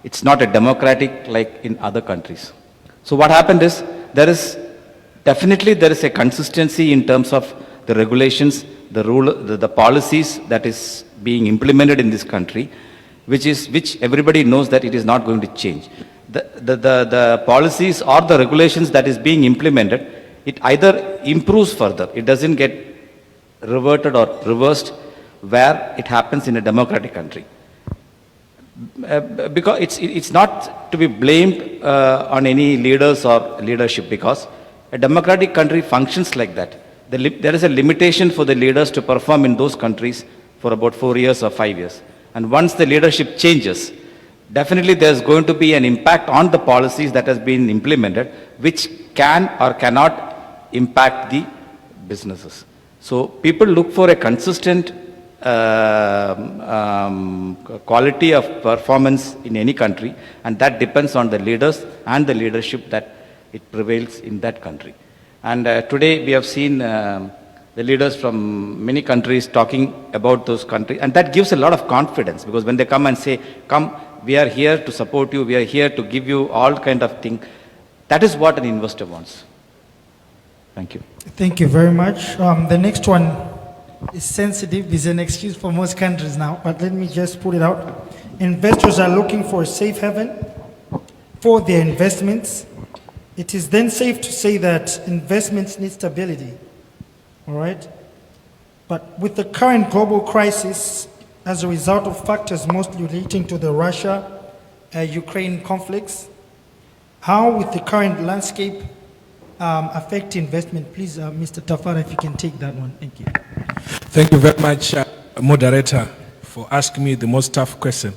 It's not a democratic like in other countries. So what happened is there is a consistency in terms of the regulations, the policies that is being implemented in this country, which everybody knows that it is not going to change. The policies or the regulations that is being implemented, it either improves further, it doesn't get reverted or reversed where it happens in a democratic country. Because it's not to be blamed on any leaders or leadership, because a democratic country functions like that. There is a limitation for the leaders to perform in those countries for about 4 years or 5 years. And once the leadership changes, definitely there's going to be an impact on the policies that has been implemented, which can or cannot impact the businesses. So people look for a consistent quality of performance in any country, and that depends on the leaders and the leadership that it prevails in that country. And today we have seen the leaders from many countries talking about those countries, and that gives a lot of confidence, because when they come and say, come, we are here to support you, we are here to give you all kind of thing, that is what an investor wants. Thank you. Thank you very much. The next one is sensitive, is an excuse for most countries now, but let me just put it out. Investors are looking for a safe haven for their investments. It is then safe to say that investments need stability, all right? But with the current global crisis, as a result of factors mostly relating to the Russia-Ukraine conflicts, how with the current landscape affect investment? Please, Mr. Tafara, if you can take that one. Thank you. Thank you very much, moderator, for asking me the most tough question.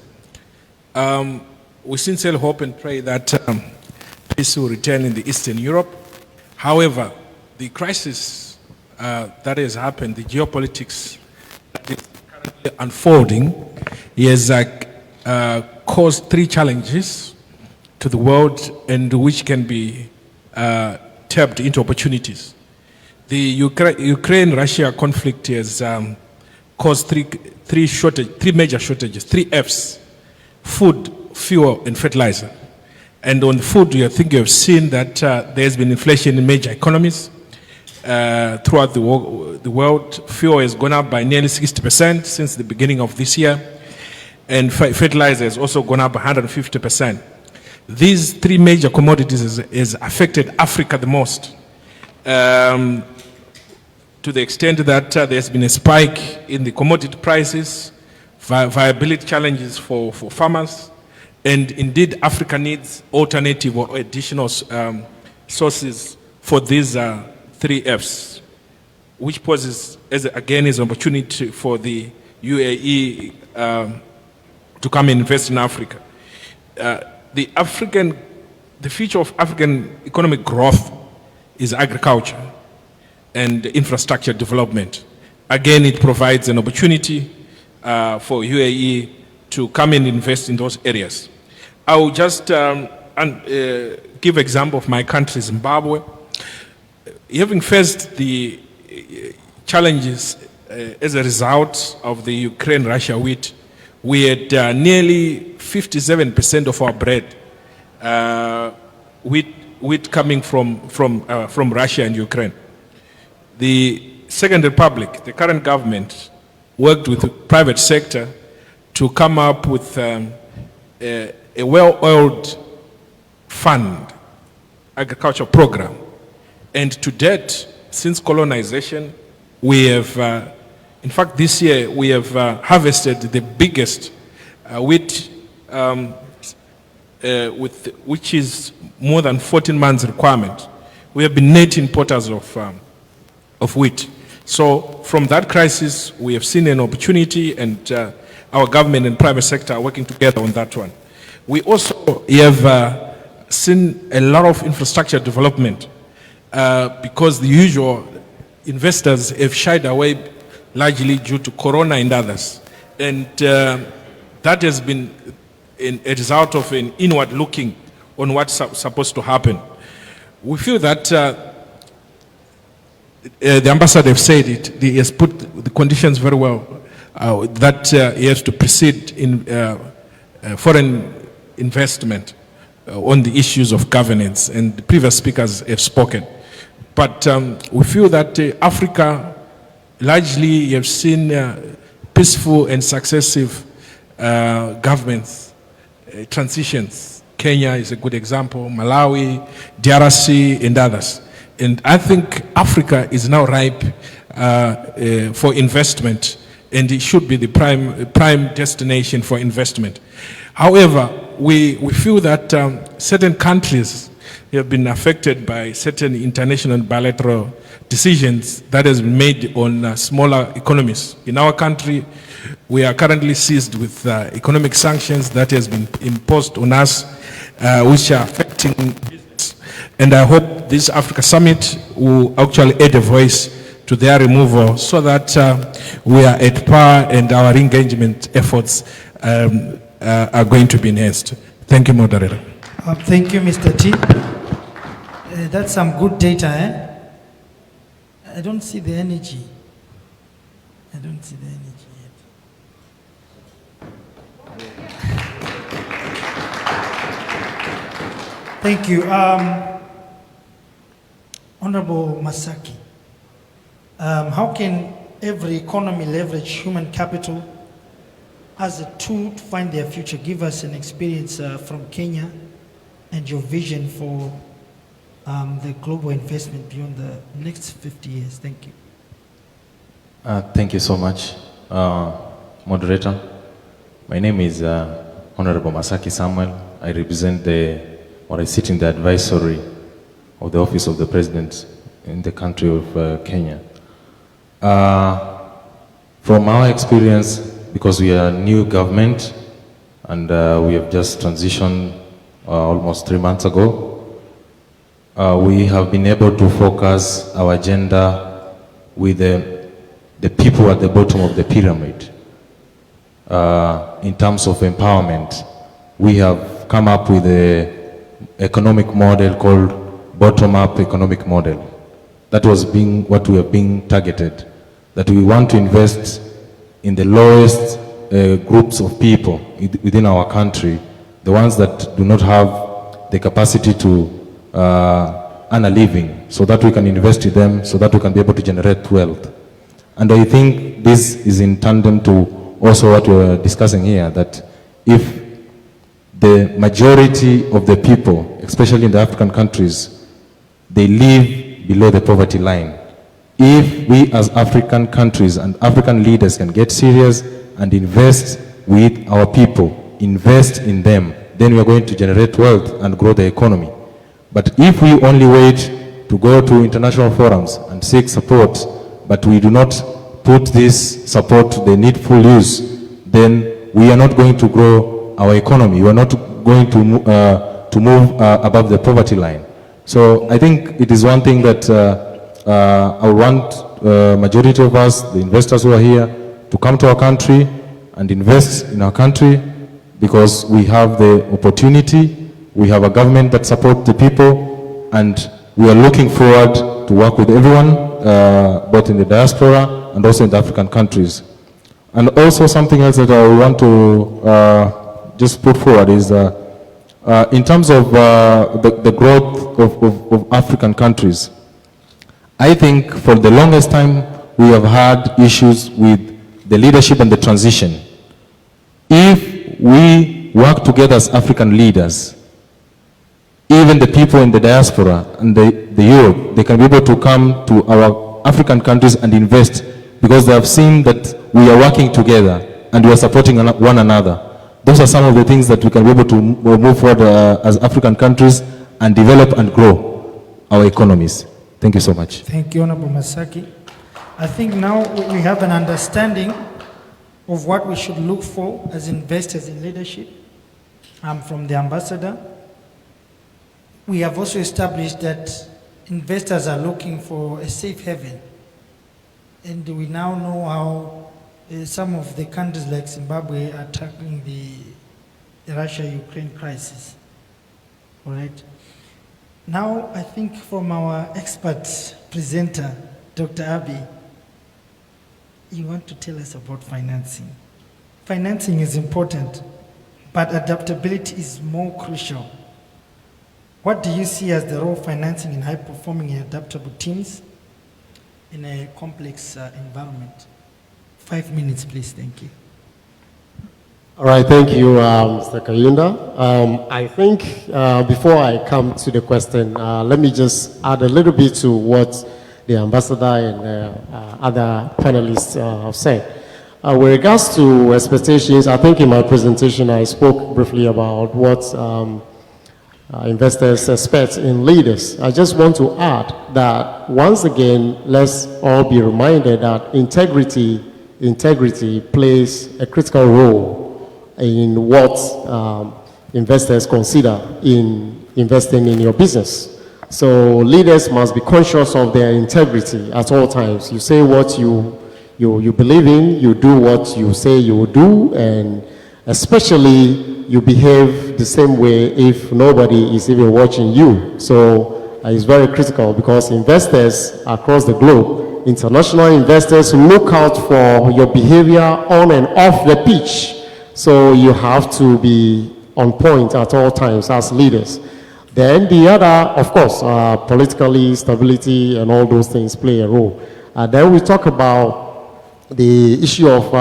We sincerely hope and pray that peace will return in the Eastern Europe. However, the crisis that has happened, the geopolitics that is currently unfolding, has caused 3 challenges to the world, and which can be tapped into opportunities. The Ukraine-Russia conflict has caused three major shortages, 3 Fs: food, fuel, and fertilizer. And on food, I think you have seen that there's been inflation in major economies throughout the world. Fuel has gone up by nearly 60% since the beginning of this year, and fertilizer has also gone up 150%. These 3 major commodities has affected Africa the most, to the extent that there's been a spike in the commodity prices, viability challenges for farmers, and indeed Africa needs alternative or additional sources for these 3 Fs, which poses, again, is an opportunity for the UAE to come and invest in Africa. The future of African economic growth is agriculture and infrastructure development. Again, it provides an opportunity for UAE to come and invest in those areas. I will just give example of my country, Zimbabwe. Having faced the challenges as a result of the Ukraine-Russia wheat, we had nearly 57% of our bread wheat coming from Russia and Ukraine. The Second Republic, the current government, worked with the private sector to come up with a well-oiled fund agriculture program. And to date, since colonization, we have, in fact, this year we have harvested the biggest wheat, which is more than 14 months requirement. We have been net importers of wheat. So from that crisis, we have seen an opportunity, and our government and private sector are working together on that one. We also have seen a lot of infrastructure development because the usual investors have shied away largely due to Corona and others. And that has been a result of an inward looking on what's supposed to happen. We feel that the ambassador has said it, he has put the conditions very well, that he has to proceed in foreign investment on the issues of governance, and the previous speakers have spoken. But we feel that Africa, largely you have seen peaceful and successive governments, transitions. Kenya is a good example, Malawi, DRC, and others. And I think Africa is now ripe for investment, and it should be the prime destination for investment. However, we feel that certain countries have been affected by certain international bilateral decisions that has been made on smaller economies. In our country, we are currently seized with economic sanctions that has been imposed on us, which are affecting business. And I hope this Africa Summit will actually add a voice to their removal so that we are at par and our engagement efforts are going to be enhanced. Thank you, moderator. Thank you, Mr. T. That's some good data, eh? I don't see the energy. I don't see the energy yet. Thank you. Honorable Masaki, how can every economy leverage human capital as a tool to find their future? Give us an experience from Kenya and your vision for the global investment beyond the next 50 years. Thank you. Thank you so much, moderator. My name is Honorable Masaki Samuel. I represent I sit in the advisory of the Office of the President in the country of Kenya. From our experience, because we are a new government and we have just transitioned almost 3 months ago, we have been able to focus our agenda with the people at the bottom of the pyramid. In terms of empowerment, we have come up with an economic model called bottom-up economic model. That was what we have been targeted, that we want to invest in the lowest groups of people within our country, the ones that do not have the capacity to earn a living, so that we can invest in them, so that we can be able to generate wealth. And I think this is in tandem to also what we're discussing here, that if the majority of the people, especially in the African countries, they live below the poverty line. If we as African countries and African leaders can get serious and invest with our people, invest in them, then we are going to generate wealth and grow the economy. But if we only wait to go to international forums and seek support, but we do not put this support to the needful use, then we are not going to grow our economy. We are not going to move above the poverty line. So I think it is one thing that I want majority of us, the investors who are here, to come to our country and invest in our country, because we have the opportunity, we have a government that supports the people, and we are looking forward to work with everyone, both in the diaspora and also in the African countries. And also something else that I want to just put forward is in terms of the growth of African countries. I think for the longest time we have had issues with the leadership and the transition. If we work together as African leaders, even the people in the diaspora and the Europe, they can be able to come to our African countries and invest, because they have seen that we are working together and we are supporting one another. Those are some of the things that we can be able to move forward as African countries and develop and grow our economies. Thank you so much. Thank you, Honorable Masaki. I think now we have an understanding of what we should look for as investors in leadership. From the ambassador. We have also established that investors are looking for a safe haven. And we now know how some of the countries like Zimbabwe are tackling the Russia-Ukraine crisis. All right. Now, I think from our expert presenter, Dr. Abi, you want to tell us about financing. Financing is important, but adaptability is more crucial. What do you see as the role of financing in high-performing and adaptable teams in a complex environment? 5 minutes, please. Thank you. All right, thank you, Mr. Kayunda. I think before I come to the question, let me just add a little bit to what the ambassador and other panelists have said. With regards to expectations, I think in my presentation I spoke briefly about what investors expect in leaders. I just want to add that once again, let's all be reminded that integrity plays a critical role in what investors consider in investing in your business. So leaders must be conscious of their integrity at all times. You say what you believe in, you do what you say you will do, and especially you behave the same way if nobody is even watching you. So it's very critical because investors across the globe, international investors, look out for your behavior on and off the pitch. So you have to be on point at all times as leaders. Then the other, of course, politically, stability and all those things play a role. Then we talk about the issue of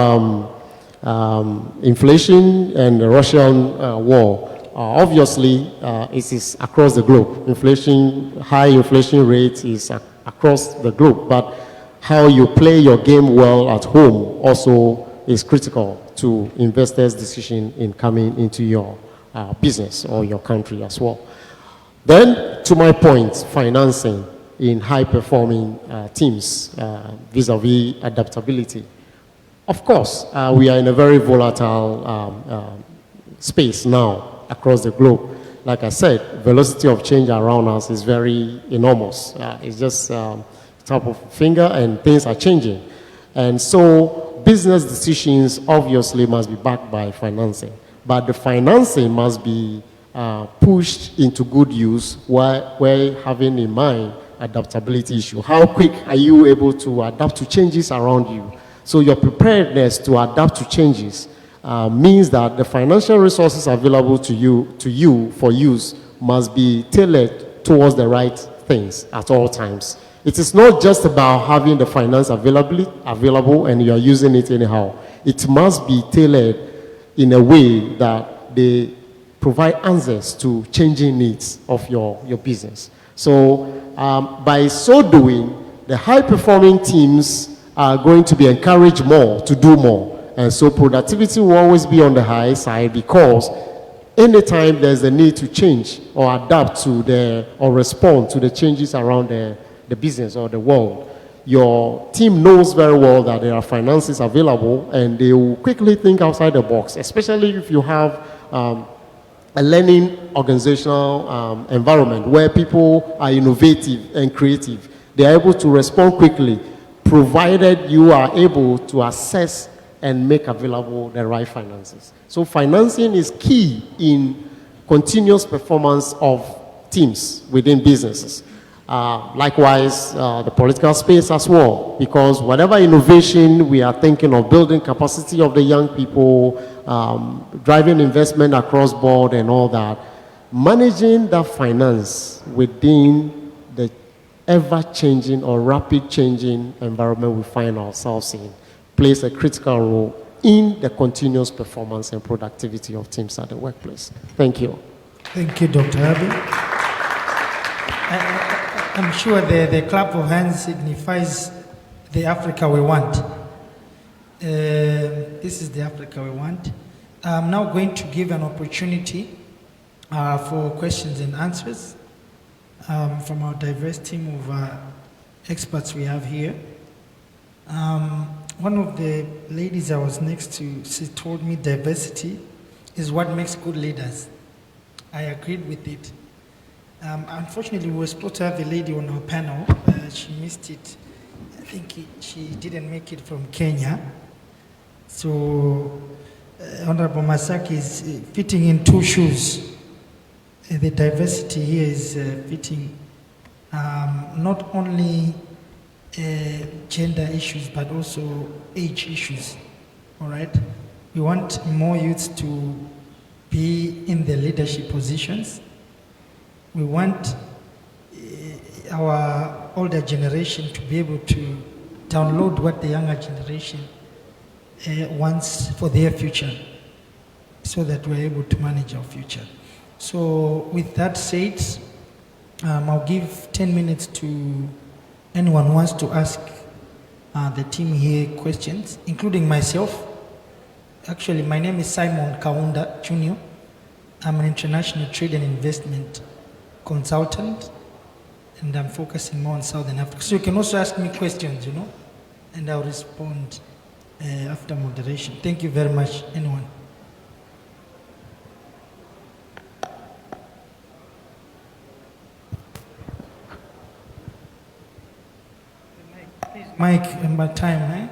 inflation and the Russian war. Obviously, it is across the globe. High inflation rate is across the globe, but how you play your game well at home also is critical to investors' decision in coming into your business or your country as well. Then, to my point, financing in high-performing teams vis-a-vis adaptability. Of course, we are in a very volatile space now across the globe. Like I said, velocity of change around us is very enormous. It's just top of a finger and things are changing. And so business decisions obviously must be backed by financing. But the financing must be pushed into good use while having in mind adaptability issue. How quick are you able to adapt to changes around you? So your preparedness to adapt to changes means that the financial resources available to you for use must be tailored towards the right things at all times. It is not just about having the finance available and you are using it anyhow. It must be tailored in a way that they provide answers to changing needs of your business. So by so doing, the high-performing teams are going to be encouraged more to do more. And so productivity will always be on the high side because anytime there's a need to change or adapt to or respond to the changes around the business or the world, your team knows very well that there are finances available and they will quickly think outside the box, especially if you have a learning organizational environment where people are innovative and creative. They are able to respond quickly, provided you are able to assess and make available the right finances. So financing is key in continuous performance of teams within businesses. Likewise, the political space as well, because whatever innovation we are thinking of, building capacity of the young people, driving investment across board and all that, managing that finance within the ever-changing or rapid-changing environment we find ourselves in plays a critical role in the continuous performance and productivity of teams at the workplace. Thank you. Thank you, Dr. Abi. I'm sure the clap of hands signifies the Africa we want. This is the Africa we want. I'm now going to give an opportunity for questions and answers from our diverse team of experts we have here. One of the ladies I was next to, she told me diversity is what makes good leaders. I agreed with it. Unfortunately, we were supposed to have a lady on our panel. She missed it. I think she didn't make it from Kenya. So Honorable Masaki is fitting in two shoes. The diversity here is fitting not only gender issues but also age issues. All right, we want more youths to be in the leadership positions. We want our older generation to be able to download what the younger generation wants for their future, so that we're able to manage our future. So with that said, I'll give 10 minutes to anyone who wants to ask the team here questions, including myself. Actually, my name is Simon Kaunda Jr. I'm an international trade and investment consultant, and I'm focusing more on Southern Africa. So you can also ask me questions, and I'll respond after moderation. Thank you very much, anyone. Mike, and by time, eh?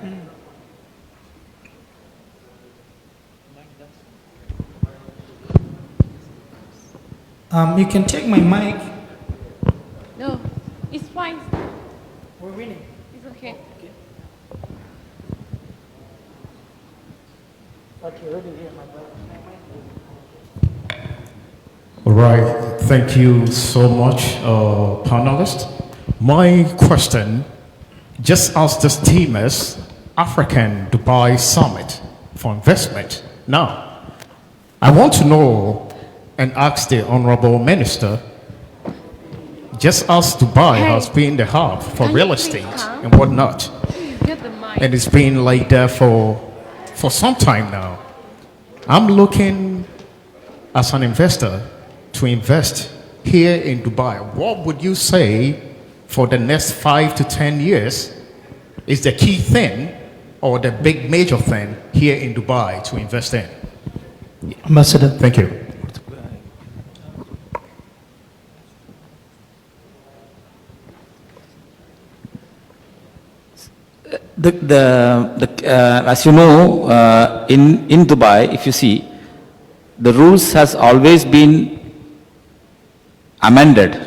You can take my mic. No, it's fine. We're winning. It's okay. Okay, ready here, my brother. All right, thank you so much, panelists. My question, just as this team is African Dubai Summit for Investment. Now, I want to know and ask the Honorable Minister, just as Dubai has been the hub for real estate and whatnot, and it's been like that for some time now. I'm looking as an investor to invest here in Dubai. What would you say for the next 5 to 10 years is the key thing or the big major thing here in Dubai to invest in? Ambassador. Thank you. As you know, in Dubai, if you see, the rules has always been amended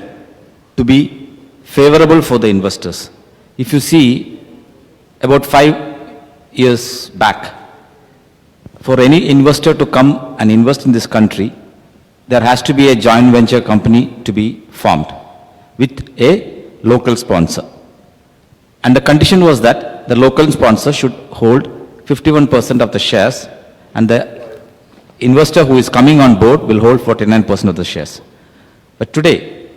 to be favorable for the investors. If you see, about 5 years back, for any investor to come and invest in this country, there has to be a joint venture company to be formed with a local sponsor. And the condition was that the local sponsor should hold 51% of the shares, and the investor who is coming on board will hold 49% of the shares. But today,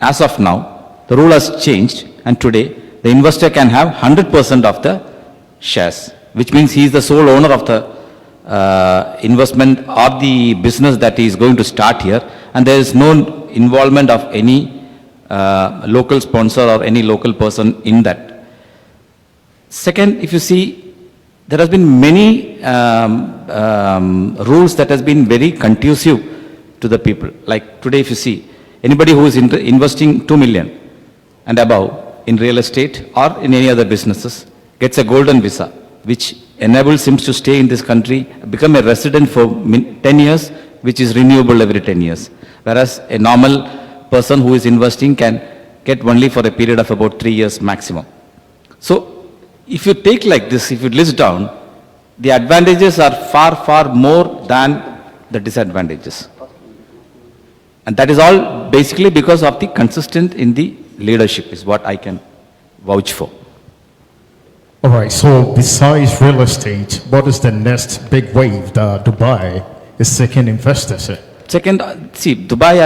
as of now, the rule has changed, and today the investor can have 100% of the shares, which means he is the sole owner of the investment or the business that he is going to start here, and there is no involvement of any local sponsor or any local person in that. Second, if you see, there has been many rules that has been very conducive to the people. Like today, if you see, anybody who is investing 2 million and above in real estate or in any other businesses gets a golden visa, which enables him to stay in this country, become a resident for 10 years, which is renewable every 10 years. Whereas a normal person who is investing can get only for a period of about 3 years maximum. So, if you take like this, if you list down, the advantages are far, far more than the disadvantages. And that is all basically because of the consistent in the leadership is what I can vouch for. All right, so besides real estate, what is the next big wave that Dubai is seeking investors in? Second, see, Dubai,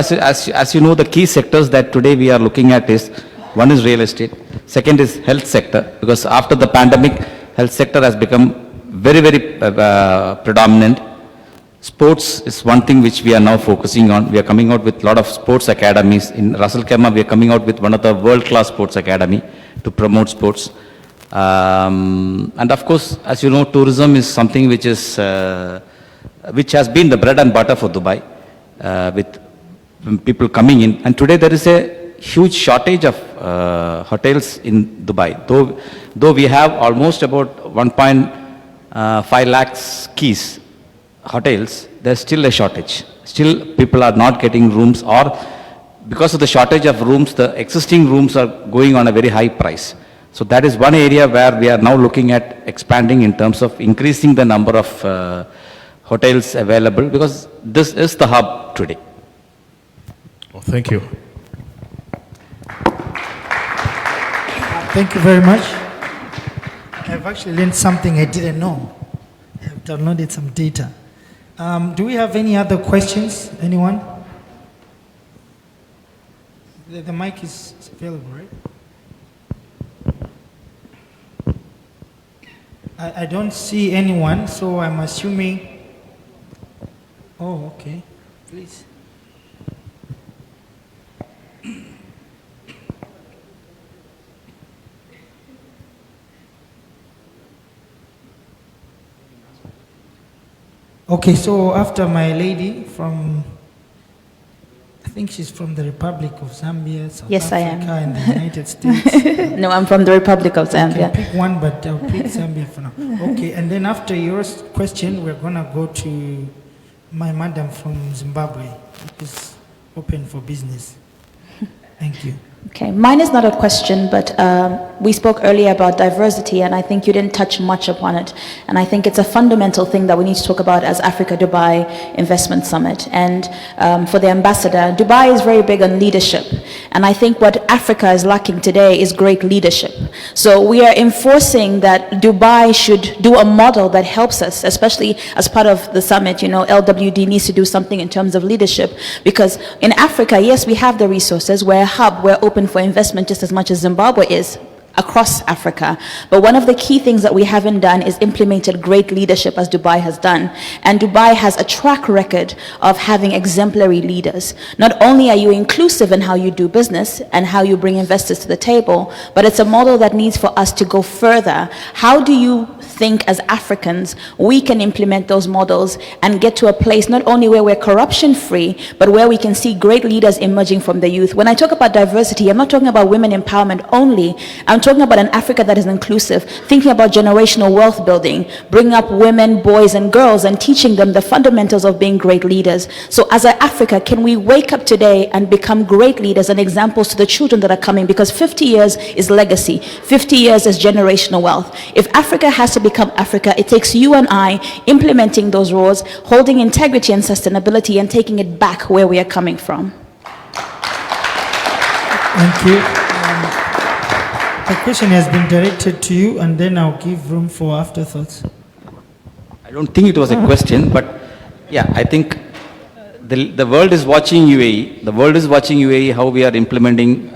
as you know, the key sectors that today we are looking at is, one is real estate, second is health sector, because after the pandemic, health sector has become very, very predominant. Sports is one thing which we are now focusing on. We are coming out with a lot of sports academies. In Russell Kema, we are coming out with one of the world-class sports academy to promote sports. And of course, as you know, tourism is something which is which has been the bread and butter for Dubai, with people coming in. And today there is a huge shortage of hotels in Dubai. Though we have almost about 1.5 lakhs keys hotels, there's still a shortage. Still, people are not getting rooms, or because of the shortage of rooms, the existing rooms are going on a very high price. So that is one area where we are now looking at expanding in terms of increasing the number of hotels available, because this is the hub today. Well, thank you. Thank you very much. I've actually learned something I didn't know. I've downloaded some data. Do we have any other questions? Anyone? The mic is available, right? I don't see anyone, so I'm assuming. Oh, okay. Please. Okay, so after my lady from, I think she's from the Republic of Zambia, South Yes, I Africa, am. and the United States. No, I'm from the Republic of Zambia. Okay, pick one, but I'll pick Zambia for now. Okay, and then after your question, we're gonna go to my madam from Zimbabwe, which is open for business. Thank you. Okay, mine is not a question, but we spoke earlier about diversity, and I think you didn't touch much upon it. And I think it's a fundamental thing that we need to talk about as Africa-Dubai Investment Summit. And for the ambassador, Dubai is very big on leadership. And I think what Africa is lacking today is great leadership. So we are enforcing that Dubai should do a model that helps us, especially as part of the summit. You know, LWD needs to do something in terms of leadership, because in Africa, yes, we have the resources. We're a hub. We're open for investment just as much as Zimbabwe is across Africa. But one of the key things that we haven't done is implemented great leadership as Dubai has done. And Dubai has a track record of having exemplary leaders. Not only are you inclusive in how you do business and how you bring investors to the table, but it's a model that needs for us to go further. How do you think as Africans we can implement those models and get to a place not only where we're corruption free, but where we can see great leaders emerging from the youth? When I talk about diversity, I'm not talking about women empowerment only. I'm talking about an Africa that is inclusive, thinking about generational wealth building, bringing up women, boys, and girls, and teaching them the fundamentals of being great leaders. So as an Africa, can we wake up today and become great leaders and examples to the children that are coming? Because 50 years is legacy. 50 years is generational wealth. If Africa has to become Africa, it takes you and I implementing those roles, holding integrity and sustainability, and taking it back where we are coming from. Thank you. The question has been directed to you, and then I'll give room for afterthoughts. I don't think it was a question, but yeah, I think the world is watching UAE. The world is watching UAE, how we are implementing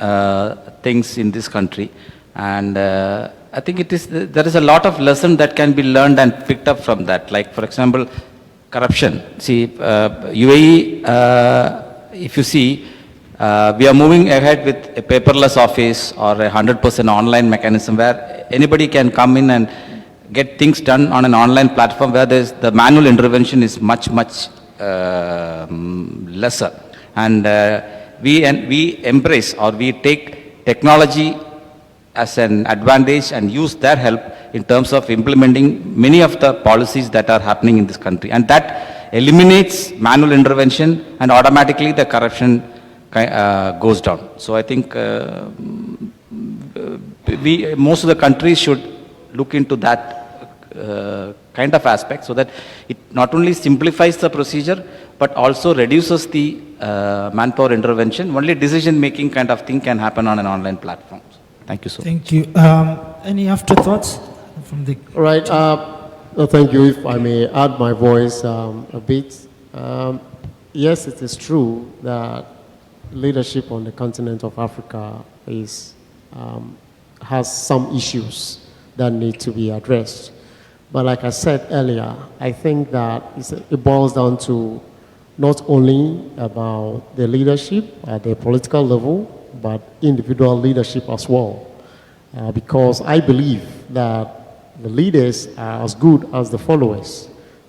things in this country. And I think there is a lot of lesson that can be learned and picked up from that. Like, for example, corruption. See, UAE, if you see, we are moving ahead with a paperless office or a 100% online mechanism where anybody can come in and get things done on an online platform where the manual intervention is much lesser. And we embrace, or we take technology as an advantage and use their help in terms of implementing many of the policies that are happening in this country. And that eliminates manual intervention, and automatically the corruption goes down. So I think most of the countries should look into that kind of aspect, so that it not only simplifies the procedure but also reduces the manpower intervention. Only decision making kind of thing can happen on an online platform. Thank you so much. Thank you. Any afterthoughts from the... All right. Thank you. If I may add my voice a bit. Yes, it is true that leadership on the continent of Africa has some issues that need to be addressed. But like I said earlier, I think that it boils down to not only about the leadership at the political level, but individual leadership as well. Because I believe that the leaders are as good as the followers.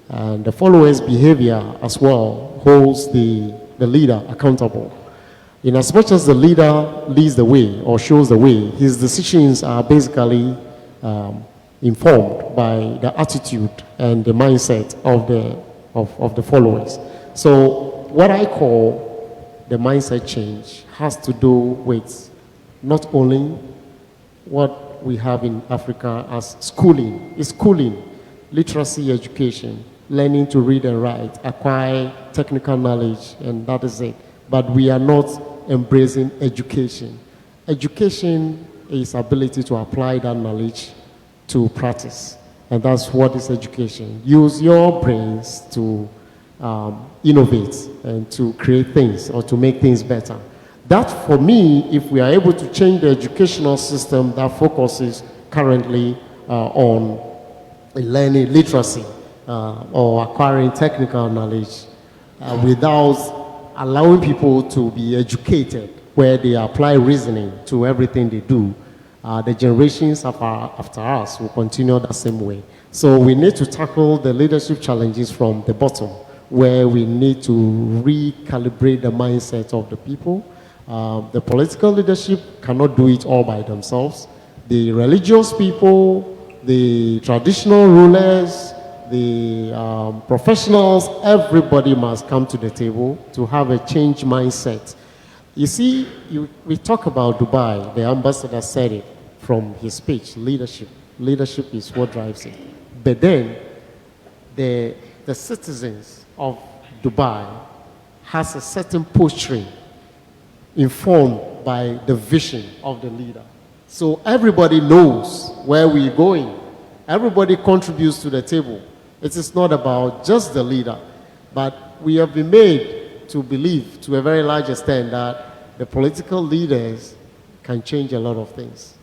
And the followers' behavior as well holds the leader accountable. In as much as the leader leads the way or shows the way, his decisions are basically informed by the attitude and the mindset of the of the followers. So what I call the mindset change has to do with not only what we have in Africa as schooling, literacy education, learning to read and write, acquire technical knowledge, and that is it. But we are not embracing education. Education is ability to apply that knowledge to practice. And that's what is education. Use your brains to innovate and to create things or to make things better. That, for me, if we are able to change the educational system that focuses currently on learning literacy or acquiring technical knowledge without allowing people to be educated where they apply reasoning to everything they do, the generations after us will continue the same way. So we need to tackle the leadership challenges from the bottom, where we need to recalibrate the mindset of the people. The political leadership cannot do it all by themselves. The religious people, the traditional rulers, the professionals, everybody must come to the table to have a change mindset. You see, we talk about Dubai, the ambassador said it from his speech, leadership. Leadership is what drives it. But then, the citizens of Dubai has a certain posturing informed by the vision of the leader. So everybody knows where we're going. Everybody contributes to the table. It is not about just the leader, but we have been made to believe to a very large extent that the political leaders can change a lot of things.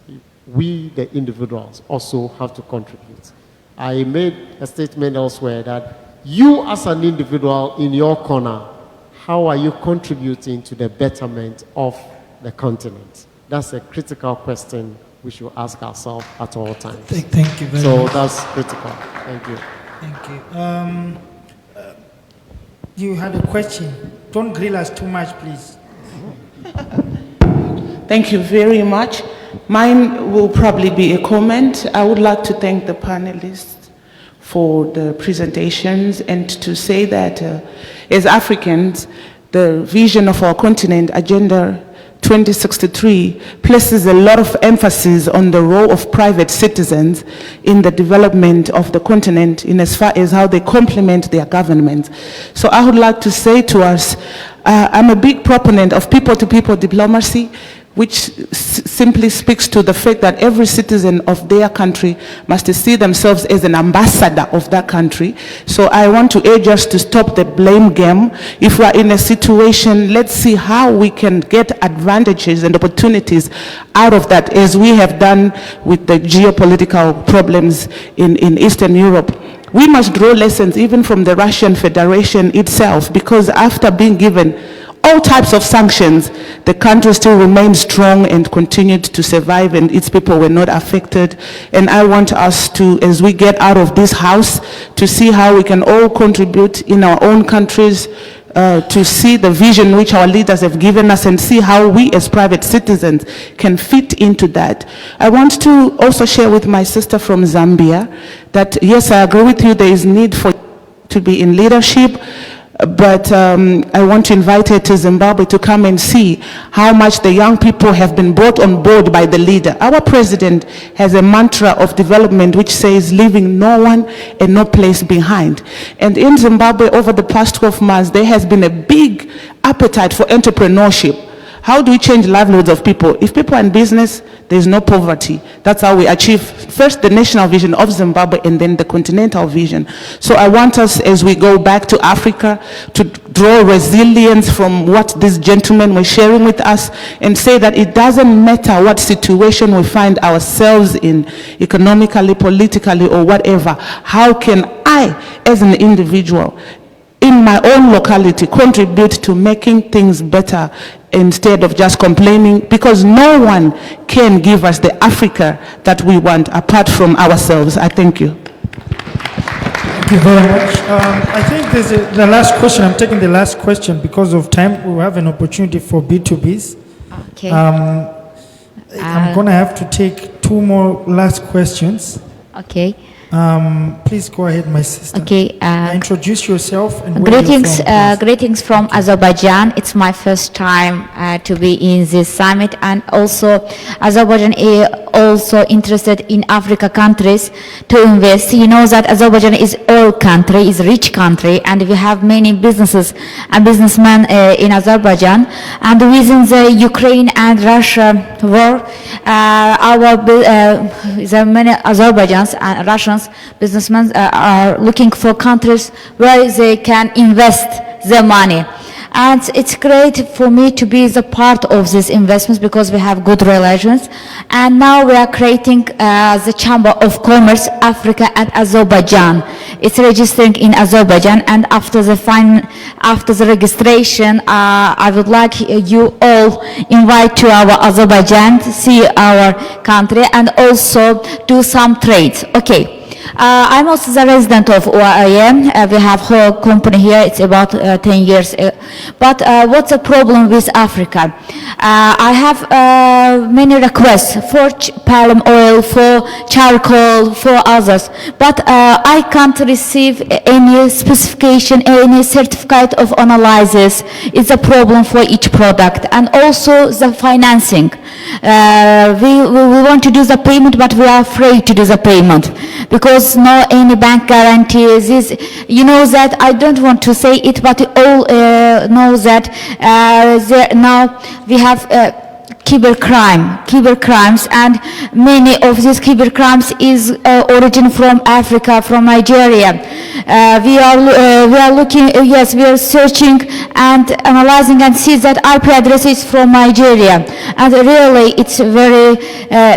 We, the individuals, also have to contribute. I made a statement elsewhere that you as an individual in your corner, how are you contributing to the betterment of the continent? That's a critical question we should ask ourselves at all times. Thank you very much. So that's critical. Thank you. Thank you. You had a question. Don't grill us too much, please. Thank you very much. Mine will probably be a comment. I would like to thank the panelists for the presentations and to say that as Africans, the vision of our continent, Agenda 2063, places a lot of emphasis on the role of private citizens in the development of the continent in as far as how they complement their government. So I would like to say to us, I'm a big proponent of people-to-people diplomacy, which simply speaks to the fact that every citizen of their country must see themselves as an ambassador of that country. So I want to urge us to stop the blame game. If we are in a situation, let's see how we can get advantages and opportunities out of that, as we have done with the geopolitical problems in Eastern Europe. We must draw lessons even from the Russian Federation itself, because after being given all types of sanctions, the country still remained strong and continued to survive, and its people were not affected. And I want us to, as we get out of this house, to see how we can all contribute in our own countries, to see the vision which our leaders have given us and see how we as private citizens can fit into that. I want to also share with my sister from Zambia that, yes, I agree with you, there is need for to be in leadership. But I want to invite her to Zimbabwe to come and see how much the young people have been brought on board by the leader. Our president has a mantra of development which says leaving no one and no place behind. And in Zimbabwe over the past 12 months, there has been a big appetite for entrepreneurship. How do we change livelihoods of people? If people are in business, there's no poverty. That's how we achieve first the national vision of Zimbabwe and then the continental vision. So I want us, as we go back to Africa, to draw resilience from what these gentlemen were sharing with us and say that it doesn't matter what situation we find ourselves in, economically, politically, or whatever. How can I, as an individual, in my own locality, contribute to making things better instead of just complaining, because no one can give us the Africa that we want apart from ourselves. I thank you. Thank you very much. I think there's the last question. I'm taking the last question because of time. We will have an opportunity for B2Bs. Okay. I'm going to have to take two more last questions. Okay. Please go ahead, my sister. Okay. Introduce yourself and where you're from, greetings from Azerbaijan. It's my first time to be in this summit, and also Azerbaijan is also interested in Africa countries to invest. You know that Azerbaijan is oil country, is rich country, and we have many businesses and businessmen in Azerbaijan. And within the Ukraine and Russia war, there are many Azerbaijans and Russians businessmen are looking for countries where they can invest their money. And it's great for me to be the part of these investments because we have good relations. And now we are creating the Chamber of Commerce, Africa and Azerbaijan. It's registering in Azerbaijan, and after the registration, I would like you all invite to our Azerbaijan to see our country and also do some trades. Okay. I'm also the resident of OIM. We have whole company here. It's about 10 years. But what's the problem with Africa? I have many requests for palm oil, for charcoal, for others. But I can't receive any specification, any certificate of analysis. It's a problem for each product. And also the financing. We want to do the payment, but we are afraid to do the payment because no any bank guarantees. You know that I don't want to say it, but you all know that now we have cybercrimes, and many of these cybercrimes is origin from Africa, from Nigeria. We are looking, yes, we are searching and analyzing and see that IP address is from Nigeria, and really it's very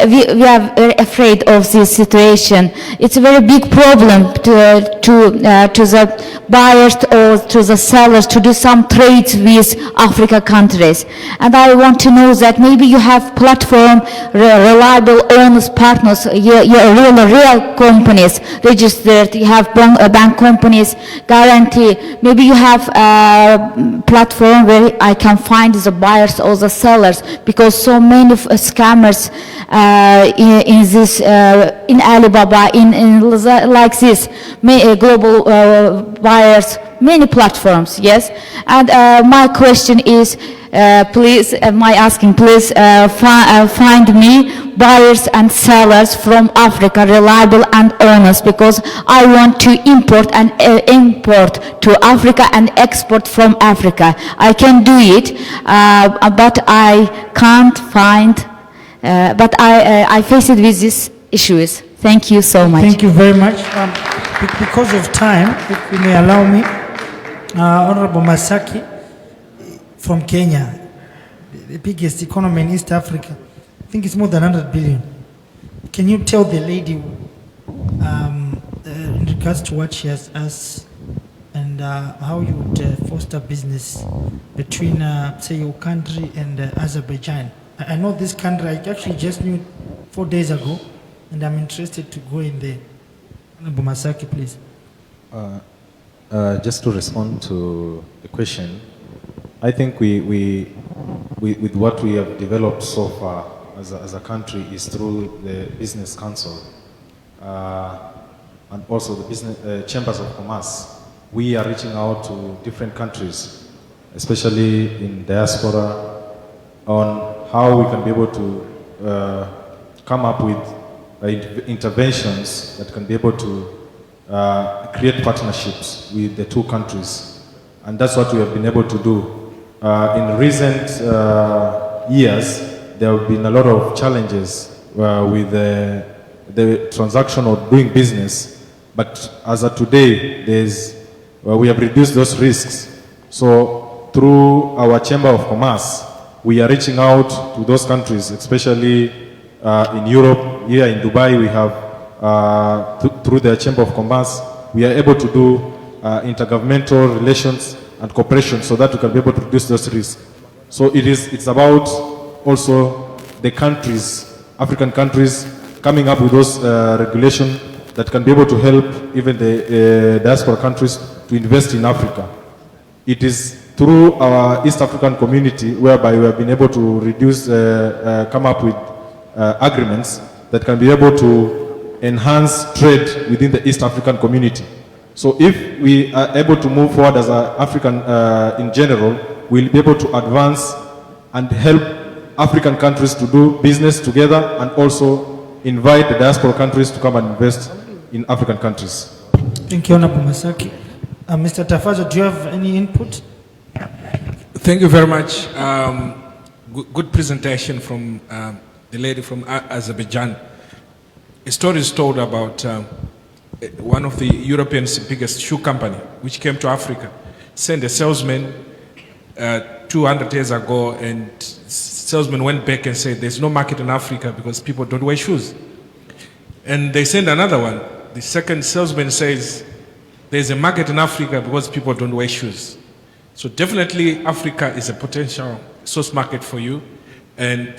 we are very afraid of this situation. It's a very big problem to the buyers or to the sellers to do some trades with Africa countries. And I want to know that maybe you have platform, reliable honest partners, real companies registered, you have bank companies guarantee. Maybe you have a platform where I can find the buyers or the sellers, because so many scammers in this in Alibaba, in like this, global buyers, many platforms, yes. And my question is, please, please find me buyers and sellers from Africa, reliable and honest, because I want to import to Africa and export from Africa. I can do it, but I can't find, but I face it with these issues. Thank you so much. Thank you very much. Because of time, if you may allow me, Honorable Masaki from Kenya, the biggest economy in East Africa. I think it's more than 100 billion. Can you tell the lady in regards to what she has asked and how you would foster business between, say, your country and Azerbaijan? I know this country, I actually just knew 4 days ago, and I'm interested to go in there. Honorable Masaki, please. Just to respond to the question, I think with what we have developed so far as a country is through the Business Council and also the business chambers of commerce. We are reaching out to different countries, especially in diaspora, on how we can be able to come up with interventions that can be able to create partnerships with the two countries. And that's what we have been able to do. In recent years, there have been a lot of challenges with the transaction of doing business, but as of today, we have reduced those risks. So through our Chamber of Commerce, we are reaching out to those countries, especially in Europe. Here in Dubai, we have, through the Chamber of Commerce, we are able to do intergovernmental relations and cooperation so that we can be able to reduce those risks. So it's about also the countries, African countries, coming up with those regulations that can be able to help even the diaspora countries to invest in Africa. It is through our East African community whereby we have been able to reduce, come up with agreements that can be able to enhance trade within the East African community. So if we are able to move forward as an African in general, we'll be able to advance and help African countries to do business together and also invite the diaspora countries to come and invest in African countries. Thank you, Honorable Masaki. Mr. Tafaja, do you have any input? Thank you very much. Good presentation from the lady from Azerbaijan. A story is told about one of the Europeans' biggest shoe company, which came to Africa, sent a salesman 200 years ago, and salesman went back and said, there's no market in Africa because people don't wear shoes. And they sent another one. The second salesman says, there's a market in Africa because people don't wear shoes. So definitely Africa is a potential source market for you. And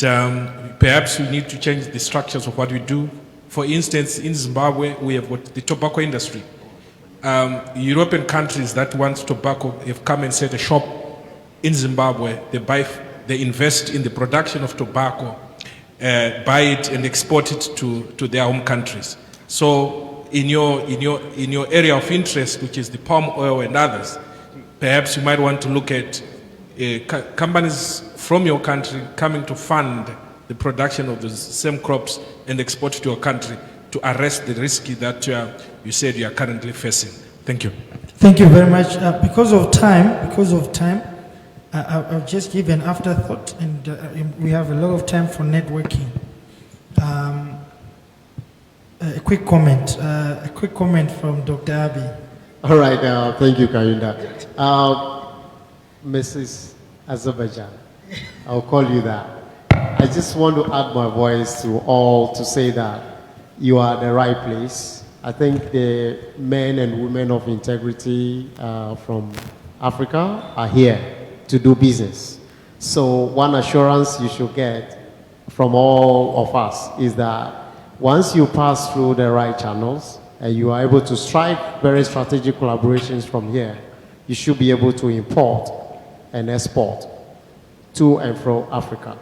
perhaps we need to change the structures of what we do. For instance, in Zimbabwe, we have got the tobacco industry. European countries that want tobacco have come and set a shop in Zimbabwe. They invest in the production of tobacco, buy it and export it to their home countries. So in your area of interest, which is the palm oil and others, perhaps you might want to look at companies from your country coming to fund the production of the same crops and export to your country to arrest the risk that you said you are currently facing. Thank you. Thank you very much. Because of time, I'll just give an afterthought, and we have a lot of time for networking. A quick comment from Dr. Abi. All right, thank you, Karinda. Mrs. Azerbaijan, I'll call you that. I just want to add my voice to all to say that you are at the right place. I think the men and women of integrity from Africa are here to do business. So one assurance you should get from all of us is that once you pass through the right channels and you are able to strike very strategic collaborations from here, you should be able to import and export to and from Africa.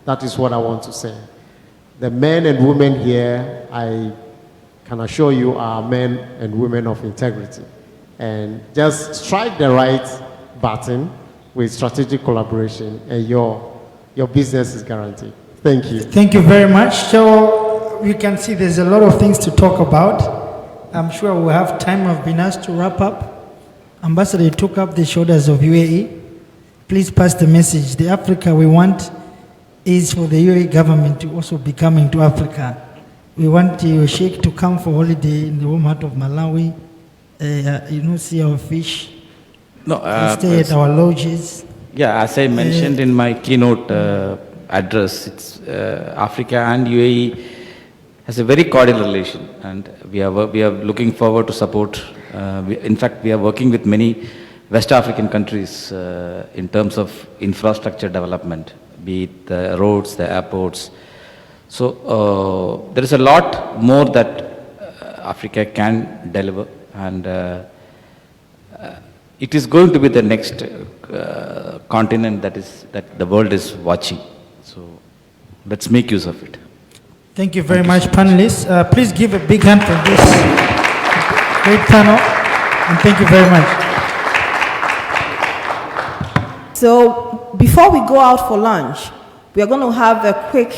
That is what I want to say. The men and women here, I can assure you, are men and women of integrity. And just strike the right button with strategic collaboration and your business is guaranteed. Thank you. Thank you very much. So you can see there's a lot of things to talk about. I'm sure we'll have time. I've been asked to wrap up. Ambassador took up the shoulders of UAE. Please pass the message. The Africa we want is for the UAE government to also be coming to Africa. We want Sheikh to come for holiday in the home heart of Malawi. See our fish. No, stay at our lodges. Yeah, as I mentioned in my keynote address, it's Africa and UAE has a very cordial relation, and we are looking forward to support. In fact, we are working with many West African countries in terms of infrastructure development, be it the roads, the airports. So there is a lot more that Africa can deliver, and it is going to be the next continent that the world is watching. So let's make use of it. Thank you very much, panelists. Please give a big hand for this great panel, and thank you very much. So before we go out for lunch, we are going to have a quick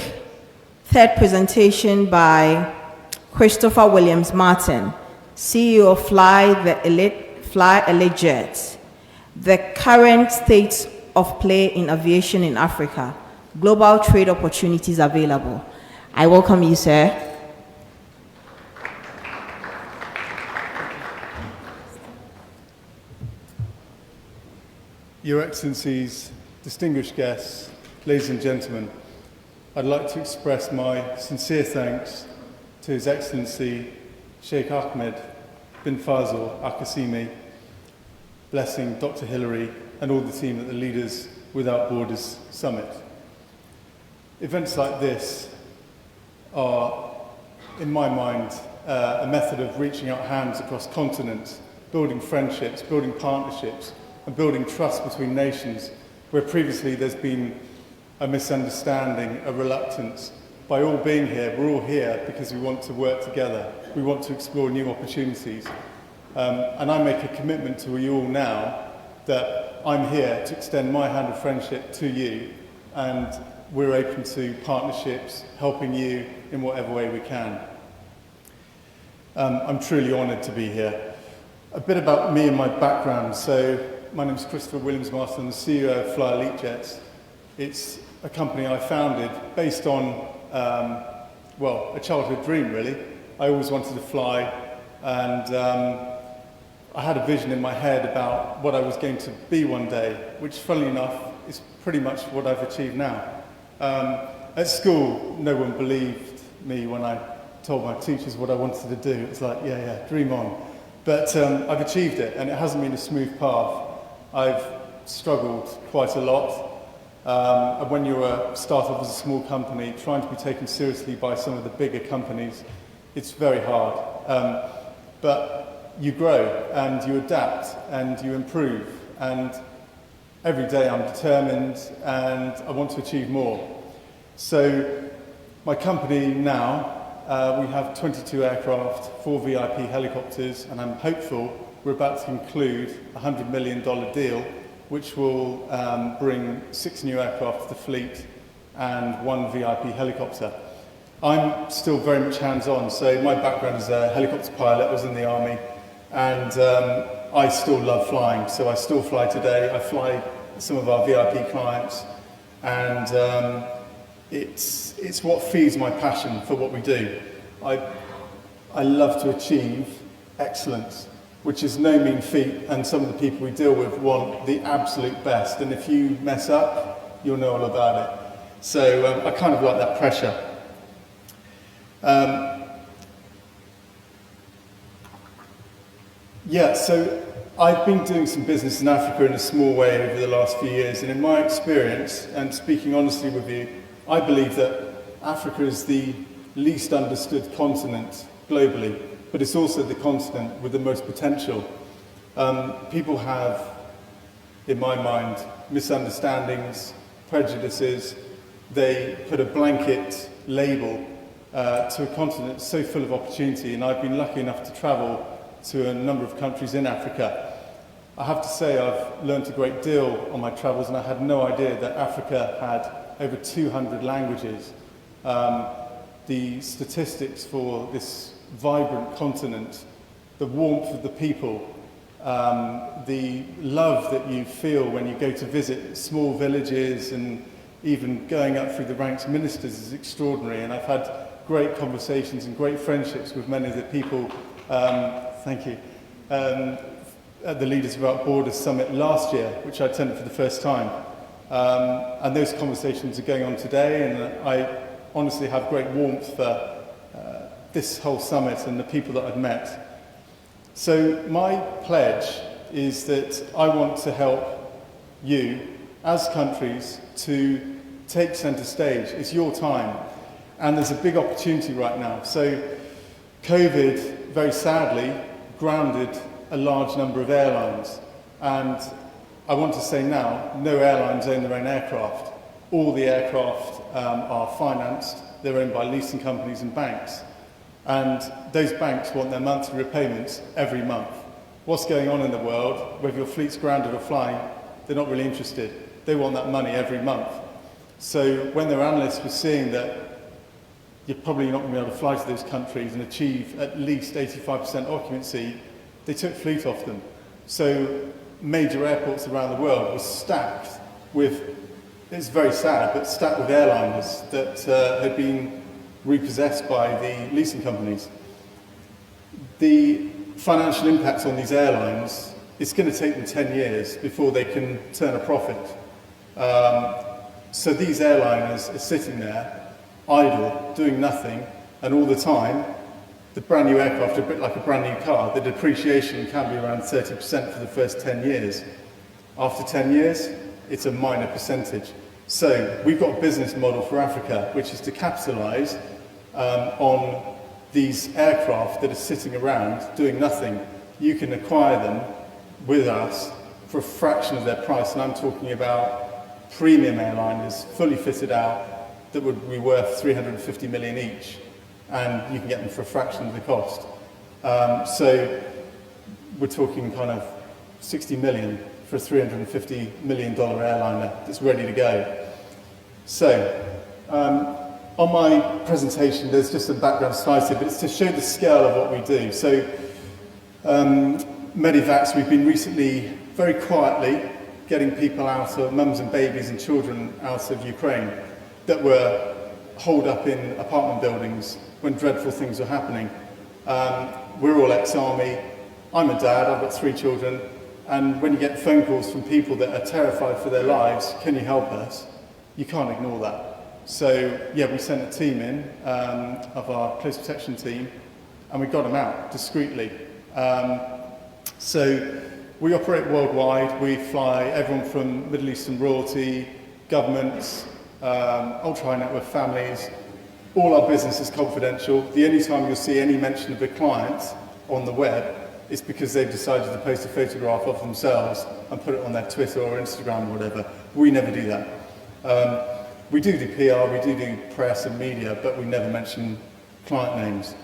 third presentation by Christopher Williams Martin, CEO of Fly Elite Jets, the current state of play in aviation in Africa, global trade opportunities available. I welcome you, sir. Your Excellencies, distinguished guests, ladies and gentlemen, I'd like to express my sincere thanks to His Excellency Sheikh Ahmed bin Faisal Al-Qassimi, Blessing, Dr. Hillary, and all the team at the Leaders Without Borders Summit. Events like this are, in my mind, a method of reaching out hands across continents, building friendships, building partnerships, and building trust between nations, where previously there's been a misunderstanding, a reluctance, by all being here, we're all here because we want to work together. We want to explore new opportunities. And I make a commitment to you all now that I'm here to extend my hand of friendship to you, and we're open to partnerships, helping you in whatever way we can. I'm truly honoured to be here. A bit about me and my background. So my name is Christopher Williams-Marston, I'm the CEO of Fly Elite Jets. It's a company I founded based on, well, a childhood dream really. I always wanted to fly, and I had a vision in my head about what I was going to be one day, which funnily enough is pretty much what I've achieved now. At school, no one believed me when I told my teachers what I wanted to do. It's like, yeah, dream on. But I've achieved it, and it hasn't been a smooth path. I've struggled quite a lot. And when you're a startup as a small company, trying to be taken seriously by some of the bigger companies, it's very hard. But you grow, and you adapt, and you improve. And every day I'm determined, and I want to achieve more. So my company now, we have 22 aircraft, 4 VIP helicopters, and I'm hopeful we're about to conclude a $100 million deal, which will bring 6 new aircraft to the fleet and 1 VIP helicopter. I'm still very much hands-on, so my background is a helicopter pilot. I was in the army, and I still love flying, so I still fly today. I fly some of our VIP clients, and it's what feeds my passion for what we do. I love to achieve excellence, which is no mean feat, and some of the people we deal with want the absolute best, and if you mess up, you'll know all about it. So I kind of like that pressure. Yeah, so I've been doing some business in Africa in a small way over the last few years, and in my experience, and speaking honestly with you, I believe that Africa is the least understood continent globally, but it's also the continent with the most potential. People have, in my mind, misunderstandings, prejudices. They put a blanket label to a continent so full of opportunity, and I've been lucky enough to travel to a number of countries in Africa. I have to say I've learned a great deal on my travels, and I had no idea that Africa had over 200 languages. The statistics for this vibrant continent, the warmth of the people, the love that you feel when you go to visit small villages, and even going up through the ranks of ministers is extraordinary. And I've had great conversations and great friendships with many of the people, thank you, at the Leaders Without Borders Summit last year, which I attended for the first time. And those conversations are going on today, and I honestly have great warmth for this whole summit and the people that I've met. So my pledge is that I want to help you, as countries, to take centre stage. It's your time, and there's a big opportunity right now. So COVID, very sadly, grounded a large number of airlines, and I want to say now, no airlines own their own aircraft. All the aircraft are financed. They're owned by leasing companies and banks. And those banks want their monthly repayments every month. What's going on in the world, whether your fleet's grounded or flying, they're not really interested. They want that money every month. So when their analysts were seeing that you're probably not going to be able to fly to those countries and achieve at least 85% occupancy, they took fleet off them. So major airports around the world were stacked with, it's very sad, but stacked with airliners that had been repossessed by the leasing companies. The financial impact on these airlines, it's going to take them 10 years before they can turn a profit. So these airliners are sitting there, idle, doing nothing, and all the time, the brand new aircraft are a bit like a brand new car. The depreciation can be around 30% for the first 10 years. After 10 years, it's a minor percentage. So we've got a business model for Africa, which is to capitalise on these aircraft that are sitting around doing nothing. You can acquire them with us for a fraction of their price, and I'm talking about premium airliners, fully fitted out, that would be worth 350 million each, and you can get them for a fraction of the cost. So we're talking kind of 60 million for a $350 million airliner that's ready to go. So, on my presentation, there's just some background slides here, but it's to show the scale of what we do. So, Medivacs, we've been recently very quietly getting people out of, mums and babies and children out of Ukraine that were holed up in apartment buildings when dreadful things were happening. We're all ex-army. I'm a dad, I've got 3 children, and when you get phone calls from people that are terrified for their lives, can you help us? You can't ignore that. So, yeah, we sent a team in, of our close protection team, and we got them out discreetly. So, we operate worldwide. We fly everyone from Middle Eastern royalty, governments, ultra-high net worth families. All our business is confidential. The only time you'll see any mention of a client on the web is because they've decided to post a photograph of themselves and put it on their Twitter or Instagram or whatever. We never do that. We do PR, we do press and media, but we never mention client names.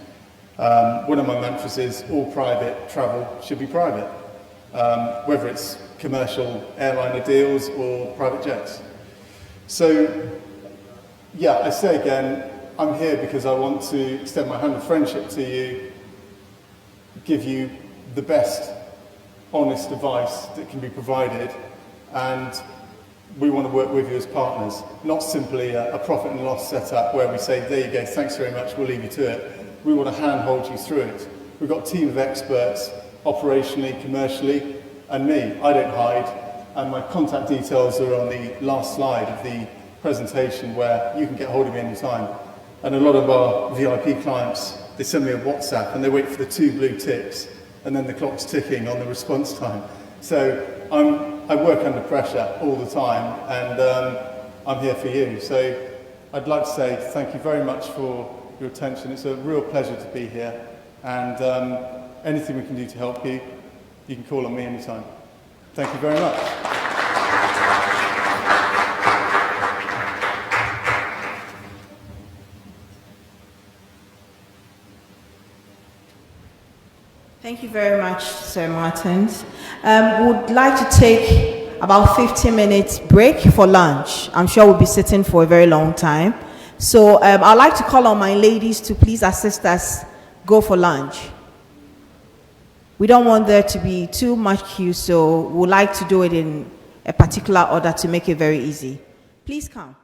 One of my mantras is all private travel should be private, whether it's commercial airliner deals or private jets. So, yeah, I say again, I'm here because I want to extend my hand of friendship to you, give you the best honest advice that can be provided, and we want to work with you as partners, not simply a profit and loss setup where we say, there you go, thanks very much, we'll leave you to it. We want to handhold you through it. We've got a team of experts, operationally, commercially, and me. I don't hide, and my contact details are on the last slide of the presentation where you can get hold of me anytime. And a lot of our VIP clients, they send me a WhatsApp and they wait for the 2 blue ticks, and then the clock's ticking on the response time. So I work under pressure all the time, and I'm here for you. So I'd like to say thank you very much for your attention. It's a real pleasure to be here, and anything we can do to help you, you can call on me anytime. Thank you very much. Thank you very much, Sir Martins. Would like to take about 15 minutes break for lunch. I'm sure we'll be sitting for a very long time. So I'd like to call on my ladies to please assist us go for lunch. We don't want there to be too much queue, so we'd like to do it in a particular order to make it very easy. Please come.